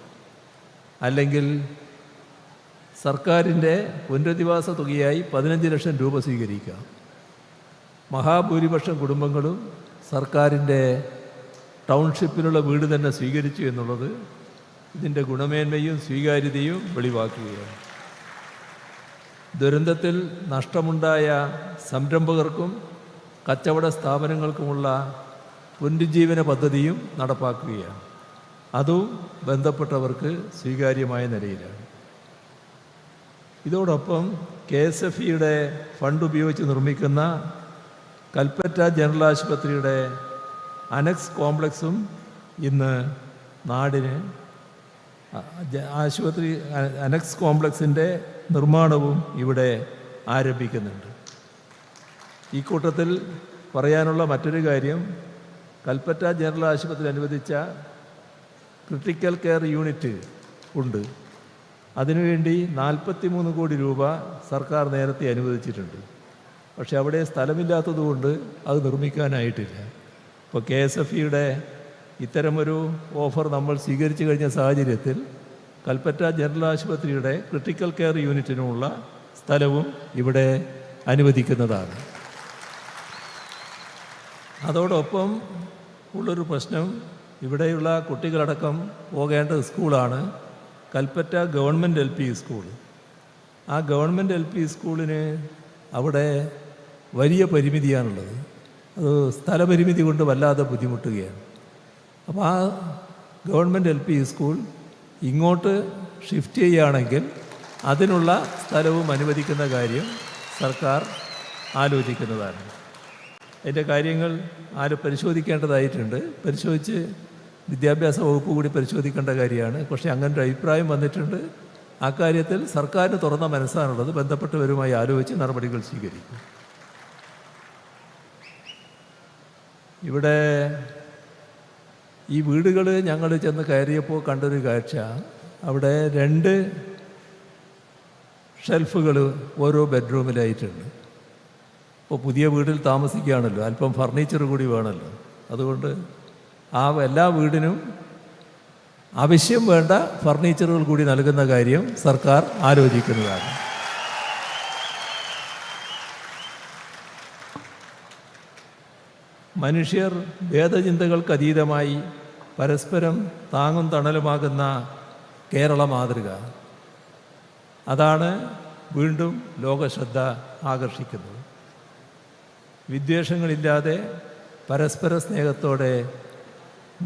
അല്ലെങ്കിൽ സർക്കാരിൻ്റെ പുനരധിവാസ തുകയായി 15 ലക്ഷം രൂപ സ്വീകരിക്കാം. മഹാഭൂരിപക്ഷം കുടുംബങ്ങളും സർക്കാരിൻ്റെ ടൗൺഷിപ്പിലുള്ള വീട് തന്നെ സ്വീകരിച്ചു എന്നുള്ളത് ഇതിൻ്റെ ഗുണമേന്മയും സ്വീകാര്യതയും വെളിവാക്കുകയാണ്. ദുരന്തത്തിൽ നഷ്ടമുണ്ടായ സംരംഭകർക്കും കച്ചവട സ്ഥാപനങ്ങൾക്കുമുള്ള പുനരുജ്ജീവന പദ്ധതിയും നടപ്പാക്കുകയാണ്. അതും ബന്ധപ്പെട്ടവർക്ക് സ്വീകാര്യമായ നിലയിലാണ്. ഇതോടൊപ്പം KSFEയുടെ ഫണ്ട് ഉപയോഗിച്ച് നിർമ്മിക്കുന്ന കൽപ്പറ്റ ജനറൽ ആശുപത്രിയുടെ അനക്സ് കോംപ്ലക്സും ഇന്ന് നാടിന് ആശുപത്രി അനക്സ് കോംപ്ലക്സിൻ്റെ നിർമ്മാണവും ഇവിടെ ആരംഭിക്കുന്നുണ്ട്. ഈ കൂട്ടത്തിൽ പറയാനുള്ള മറ്റൊരു കാര്യം, കൽപ്പറ്റ ജനറൽ ആശുപത്രി അനുവദിച്ച ക്രിട്ടിക്കൽ കെയർ യൂണിറ്റ് ഉണ്ട്. അതിനുവേണ്ടി 43 കോടി രൂപ സർക്കാർ നേരത്തെ അനുവദിച്ചിട്ടുണ്ട്. പക്ഷെ അവിടെ സ്ഥലമില്ലാത്തതുകൊണ്ട് അത് നിർമ്മിക്കാനായിട്ടില്ല. ഇപ്പോൾ KSFEയുടെ ഇത്തരമൊരു ഓഫർ നമ്മൾ സ്വീകരിച്ചു കഴിഞ്ഞ സാഹചര്യത്തിൽ കൽപ്പറ്റ ജനറൽ ആശുപത്രിയുടെ ക്രിട്ടിക്കൽ കെയർ യൂണിറ്റിനുമുള്ള സ്ഥലവും ഇവിടെ അനുവദിക്കുന്നതാണ്. അതോടൊപ്പം ഉള്ളൊരു പ്രശ്നം, ഇവിടെയുള്ള കുട്ടികളടക്കം പോകേണ്ട സ്കൂളാണ് കൽപ്പറ്റ ഗവൺമെൻറ് LP സ്കൂൾ. ആ ഗവൺമെൻറ് LP സ്കൂളിന് അവിടെ വലിയ പരിമിതിയാണുള്ളത്. അത് സ്ഥലപരിമിതി കൊണ്ട് വല്ലാതെ ബുദ്ധിമുട്ടുകയാണ്. അപ്പോൾ ആ ഗവൺമെൻറ് LP സ്കൂൾ ഇങ്ങോട്ട് ഷിഫ്റ്റ് ചെയ്യുകയാണെങ്കിൽ അതിനുള്ള സ്ഥലവും അനുവദിക്കുന്ന കാര്യം സർക്കാർ ആലോചിക്കുന്നതാണ്. അതിൻ്റെ കാര്യങ്ങൾ പരിശോധിക്കേണ്ടതായിട്ടുണ്ട്. പരിശോധിച്ച് വിദ്യാഭ്യാസ വകുപ്പ് കൂടി പരിശോധിക്കേണ്ട കാര്യമാണ്. പക്ഷേ അങ്ങനൊരു അഭിപ്രായം വന്നിട്ടുണ്ട്. ആ കാര്യത്തിൽ സർക്കാരിന് തുറന്ന മനസ്സാണുള്ളത്. ബന്ധപ്പെട്ടവരുമായി ആലോചിച്ച് നടപടികൾ സ്വീകരിക്കും. ഇവിടെ ഈ വീടുകൾ ഞങ്ങൾ ചെന്ന് കയറിയപ്പോൾ കണ്ടൊരു കാഴ്ച, അവിടെ 2 ഷെൽഫുകൾ ഓരോ ബെഡ്റൂമിലായിട്ടുണ്ട്. ഇപ്പോൾ പുതിയ വീട്ടിൽ താമസിക്കുകയാണല്ലോ, അല്പം ഫർണിച്ചർ കൂടി വേണമല്ലോ. അതുകൊണ്ട് എല്ലാ വീടിനും ആവശ്യം വേണ്ട ഫർണിച്ചറുകൾ കൂടി നൽകുന്ന കാര്യം സർക്കാർ ആലോചിക്കുന്നതാണ്. മനുഷ്യർ ഭേദചിന്തകൾക്ക് അതീതമായി പരസ്പരം താങ്ങും തണലുമാകുന്ന കേരള മാതൃക, അതാണ് വീണ്ടും ലോകശ്രദ്ധ ആകർഷിക്കുന്നത്. വിദ്വേഷങ്ങളില്ലാതെ പരസ്പര സ്നേഹത്തോടെ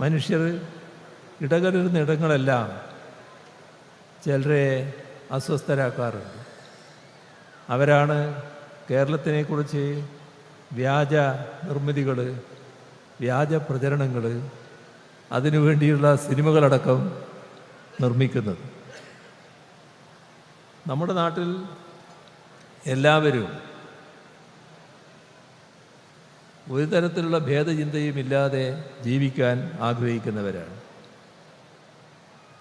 മനുഷ്യർ ഇടകലരുന്ന ഇടങ്ങളെല്ലാം ചിലരെ അസ്വസ്ഥരാക്കാറുണ്ട്. അവരാണ് കേരളത്തിനെക്കുറിച്ച് വ്യാജ നിർമ്മിതികൾ, വ്യാജ പ്രചരണങ്ങൾ, അതിനുവേണ്ടിയുള്ള സിനിമകളടക്കം നിർമ്മിക്കുന്നത്. നമ്മുടെ നാട്ടിൽ എല്ലാവരും ഒരു തരത്തിലുള്ള ഭേദചിന്തയും ഇല്ലാതെ ജീവിക്കാൻ ആഗ്രഹിക്കുന്നവരാണ്.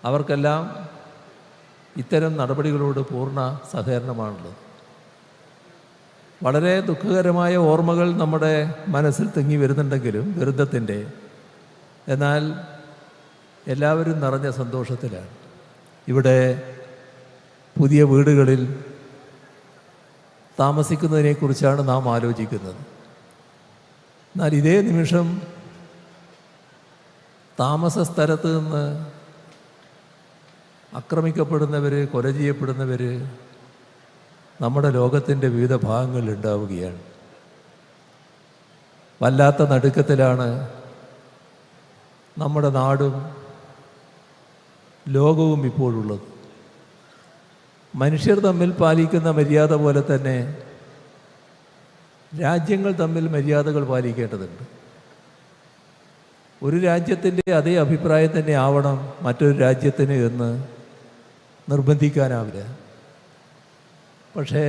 അവർക്കെല്ലാം ഇത്തരം നടപടികളോട് പൂർണ്ണ സഹകരണമാണുള്ളത്. വളരെ ദുഃഖകരമായ ഓർമ്മകൾ നമ്മുടെ മനസ്സിൽ തിങ്ങി വരുന്നുണ്ടെങ്കിലും ദുരന്തത്തിൻ്റെ, എന്നാൽ എല്ലാവരും നിറഞ്ഞ സന്തോഷത്തിലാണ്. ഇവിടെ പുതിയ വീടുകളിൽ താമസിക്കുന്നതിനെക്കുറിച്ചാണ് നാം ആലോചിക്കുന്നത്. എന്നാൽ ഇതേ നിമിഷം താമസ സ്ഥലത്ത് നിന്ന് ആക്രമിക്കപ്പെടുന്നവർ, കൊല ചെയ്യപ്പെടുന്നവർ നമ്മുടെ ലോകത്തിൻ്റെ വിവിധ ഭാഗങ്ങളിൽ ഉണ്ടാവുകയാണ്. വല്ലാത്ത നടുക്കത്തിലാണ് നമ്മുടെ നാടും ലോകവും ഇപ്പോഴുള്ളത്. മനുഷ്യർ തമ്മിൽ പാലിക്കുന്ന മര്യാദ പോലെ തന്നെ രാജ്യങ്ങൾ തമ്മിൽ മര്യാദകൾ പാലിക്കേണ്ടതുണ്ട്. ഒരു രാജ്യത്തിൻ്റെ അതേ അഭിപ്രായം തന്നെ ആവണം മറ്റൊരു രാജ്യത്തിന് എന്ന് നിർബന്ധിക്കാനാവില്ല. പക്ഷേ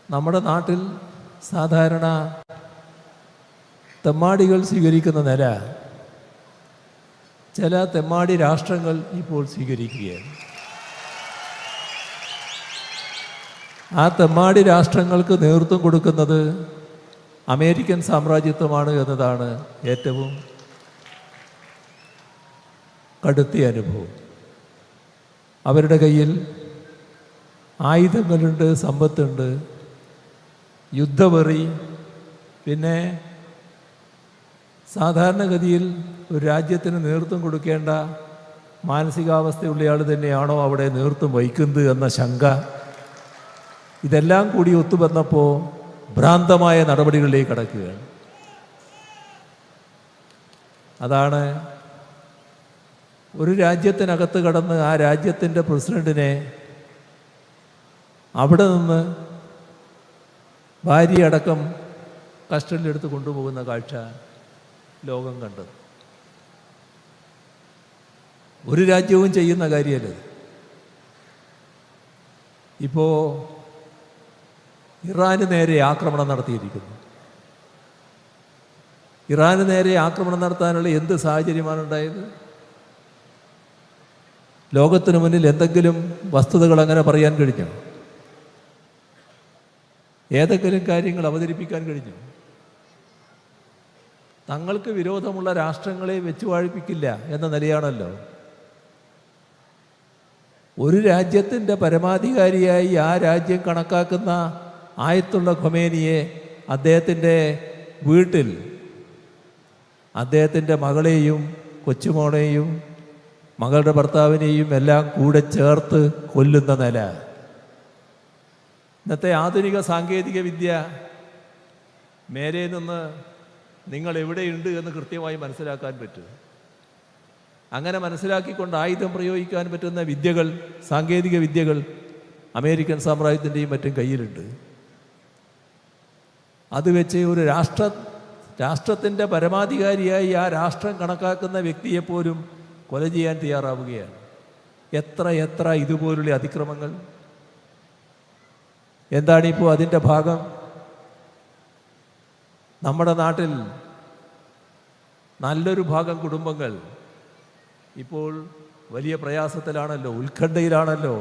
നമ്മുടെ നാട്ടിൽ സാധാരണ തെമ്മാടികൾ സ്വീകരിക്കുന്ന നില ചില തെമ്മാടി രാഷ്ട്രങ്ങൾ ഇപ്പോൾ സ്വീകരിക്കുകയാണ്. ആ തെമ്മാടി രാഷ്ട്രങ്ങൾക്ക് നേതൃത്വം കൊടുക്കുന്നത് അമേരിക്കൻ സാമ്രാജ്യത്വമാണ് എന്നതാണ് ഏറ്റവും കടുത്ത അനുഭവം. അവരുടെ കയ്യിൽ ആയുധങ്ങളുണ്ട്, സമ്പത്തുണ്ട്, യുദ്ധവെറി. പിന്നെ സാധാരണഗതിയിൽ ഒരു രാജ്യത്തിന് നേതൃത്വം കൊടുക്കേണ്ട മാനസികാവസ്ഥയുള്ളയാൾ തന്നെയാണോ അവിടെ നേതൃത്വം വഹിക്കുന്നത് എന്ന ശങ്ക. ഇതെല്ലാം കൂടി ഒത്തുവന്നപ്പോൾ ഭ്രാന്തമായ നടപടികളിലേക്ക് കടക്കുകയാണ്. അതാണ് ഒരു രാജ്യത്തിനകത്ത് കടന്ന് ആ രാജ്യത്തിൻ്റെ പ്രസിഡന്റിനെ അവിടെ നിന്ന് ഭാര്യയടക്കം കസ്റ്റഡിയിലെടുത്ത് കൊണ്ടുപോകുന്ന കാഴ്ച ലോകം കണ്ടത്. ഒരു രാജ്യവും ചെയ്യുന്ന കാര്യമല്ല. ഇപ്പോൾ ഇറാന് നേരെ ആക്രമണം നടത്തിയിരിക്കുന്നു. ഇറാന് നേരെ ആക്രമണം നടത്താനുള്ള എന്ത് സാഹചര്യമാണ് ഉണ്ടായത്? ലോകത്തിന് മുന്നിൽ എന്തെങ്കിലും വസ്തുതകൾ അങ്ങനെ പറയാൻ കഴിഞ്ഞോ? ഏതെങ്കിലും കാര്യങ്ങൾ അവതരിപ്പിക്കാൻ കഴിഞ്ഞു? തങ്ങൾക്ക് വിരോധമുള്ള രാഷ്ട്രങ്ങളെ വെച്ചു വാഴിപ്പിക്കില്ല എന്ന നിലയാണല്ലോ. ഒരു രാജ്യത്തിൻ്റെ പരമാധികാരിയായി ആ രാജ്യം കണക്കാക്കുന്ന ആയത്തുള്ള ഖൊമേനിയെ അദ്ദേഹത്തിൻ്റെ വീട്ടിൽ അദ്ദേഹത്തിൻ്റെ മകളെയും കൊച്ചുമോളെയും മകളുടെ ഭർത്താവിനെയും എല്ലാം കൂടെ ചേർത്ത് കൊല്ലുന്ന നില. ഇന്നത്തെ ആധുനിക സാങ്കേതിക വിദ്യ മേലെ നിന്ന് നിങ്ങൾ എവിടെയുണ്ട് എന്ന് കൃത്യമായി മനസ്സിലാക്കാൻ പറ്റും. അങ്ങനെ മനസ്സിലാക്കിക്കൊണ്ട് ആയുധം പ്രയോഗിക്കാൻ പറ്റുന്ന വിദ്യകൾ, സാങ്കേതിക വിദ്യകൾ അമേരിക്കൻ സാമ്രാജ്യത്തിൻ്റെയും മറ്റും കയ്യിലുണ്ട്. അത് വെച്ച് ഒരു രാഷ്ട്രത്തിൻ്റെ പരമാധികാരിയായി ആ രാഷ്ട്രം കണക്കാക്കുന്ന വ്യക്തിയെപ്പോലും കൊല ചെയ്യാൻ തയ്യാറാവുകയാണ്. എത്ര ഇതുപോലുള്ള അതിക്രമങ്ങൾ! എന്താണിപ്പോൾ അതിൻ്റെ ഭാഗം? നമ്മുടെ നാട്ടിൽ നല്ലൊരു ഭാഗം കുടുംബങ്ങൾ ഇപ്പോൾ വലിയ പ്രയാസത്തിലാണല്ലോ, ഉത്കണ്ഠയിലാണല്ലോ,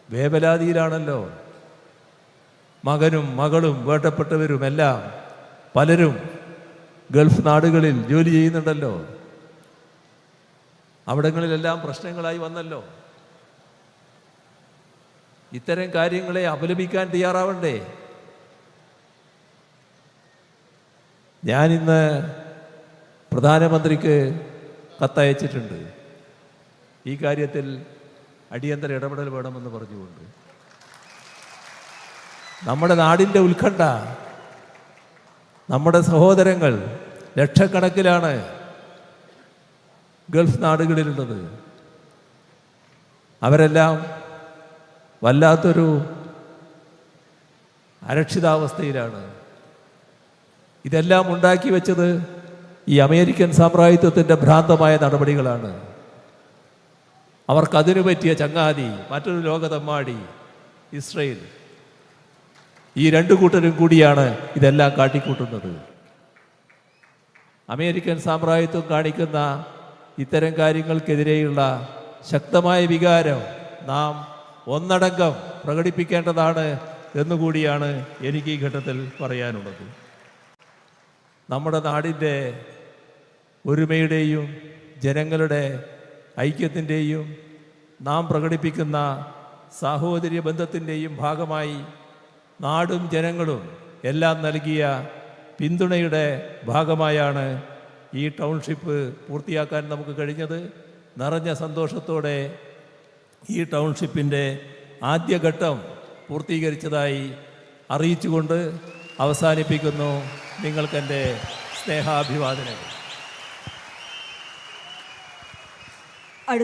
വേവലാതിയിലാണല്ലോ. മകനും മകളും വേണ്ടപ്പെട്ടവരുമെല്ലാം പലരും ഗൾഫ് നാടുകളിൽ ജോലി ചെയ്യുന്നുണ്ടല്ലോ. അവിടങ്ങളിലെല്ലാം പ്രശ്നങ്ങളായി വന്നല്ലോ. ഇത്തരം കാര്യങ്ങളെ അപലപിക്കാൻ തയ്യാറാവണ്ടേ? ഞാനിന്ന് പ്രധാനമന്ത്രിക്ക് കത്തയച്ചിട്ടുണ്ട്. ഈ കാര്യത്തിൽ അടിയന്തര ഇടപെടൽ വേണമെന്ന് പറഞ്ഞുകൊണ്ട്. നമ്മുടെ നാടിൻ്റെ ഉത്കണ്ഠ, നമ്മുടെ സഹോദരങ്ങൾ ലക്ഷക്കണക്കിലാണ് ഗൾഫ് നാടുകളിലുള്ളത്. അവരെല്ലാം വല്ലാത്തൊരു അരക്ഷിതാവസ്ഥയിലാണ്. ഇതെല്ലാം ഉണ്ടാക്കി വെച്ചത് ഈ അമേരിക്കൻ സാമ്രാജ്യത്വത്തിൻ്റെ ഭ്രാന്തമായ നടപടികളാണ്. അവർക്കതിനു പറ്റിയ ചങ്ങാതി മറ്റൊരു ലോകതെമ്മാടി ഇസ്രയേൽ. ഈ രണ്ടു കൂട്ടരും കൂടിയാണ് ഇതെല്ലാം കാട്ടിക്കൂട്ടുന്നത്. അമേരിക്കൻ സാമ്രാജ്യത്വം കാണിക്കുന്ന ഇത്തരം കാര്യങ്ങൾക്കെതിരെയുള്ള ശക്തമായ വികാരം നാം ഒന്നടങ്കം പ്രകടിപ്പിക്കേണ്ടതാണ് എന്നുകൂടിയാണ് എനിക്ക് ഈ ഘട്ടത്തിൽ പറയാനുള്ളത്. നമ്മുടെ നാടിൻ്റെ ഒരുമയുടെയും ജനങ്ങളുടെ ഐക്യത്തിൻ്റെയും നാം പ്രകടിപ്പിക്കുന്ന സാഹോദര്യ ബന്ധത്തിൻ്റെയും ഭാഗമായി നാടും ജനങ്ങളും എല്ലാം നൽകിയ പിന്തുണയുടെ ഭാഗമായാണ് ഈ ടൗൺഷിപ്പ് പൂർത്തിയാക്കാൻ നമുക്ക് കഴിഞ്ഞത്. നിറഞ്ഞ സന്തോഷത്തോടെ ഈ ടൗൺഷിപ്പിൻ്റെ ആദ്യഘട്ടം പൂർത്തീകരിച്ചതായി അറിയിച്ചുകൊണ്ട് അവസാനിപ്പിക്കുന്നു. നിങ്ങൾക്കെൻ്റെ സ്നേഹാഭിവാദനങ്ങൾ.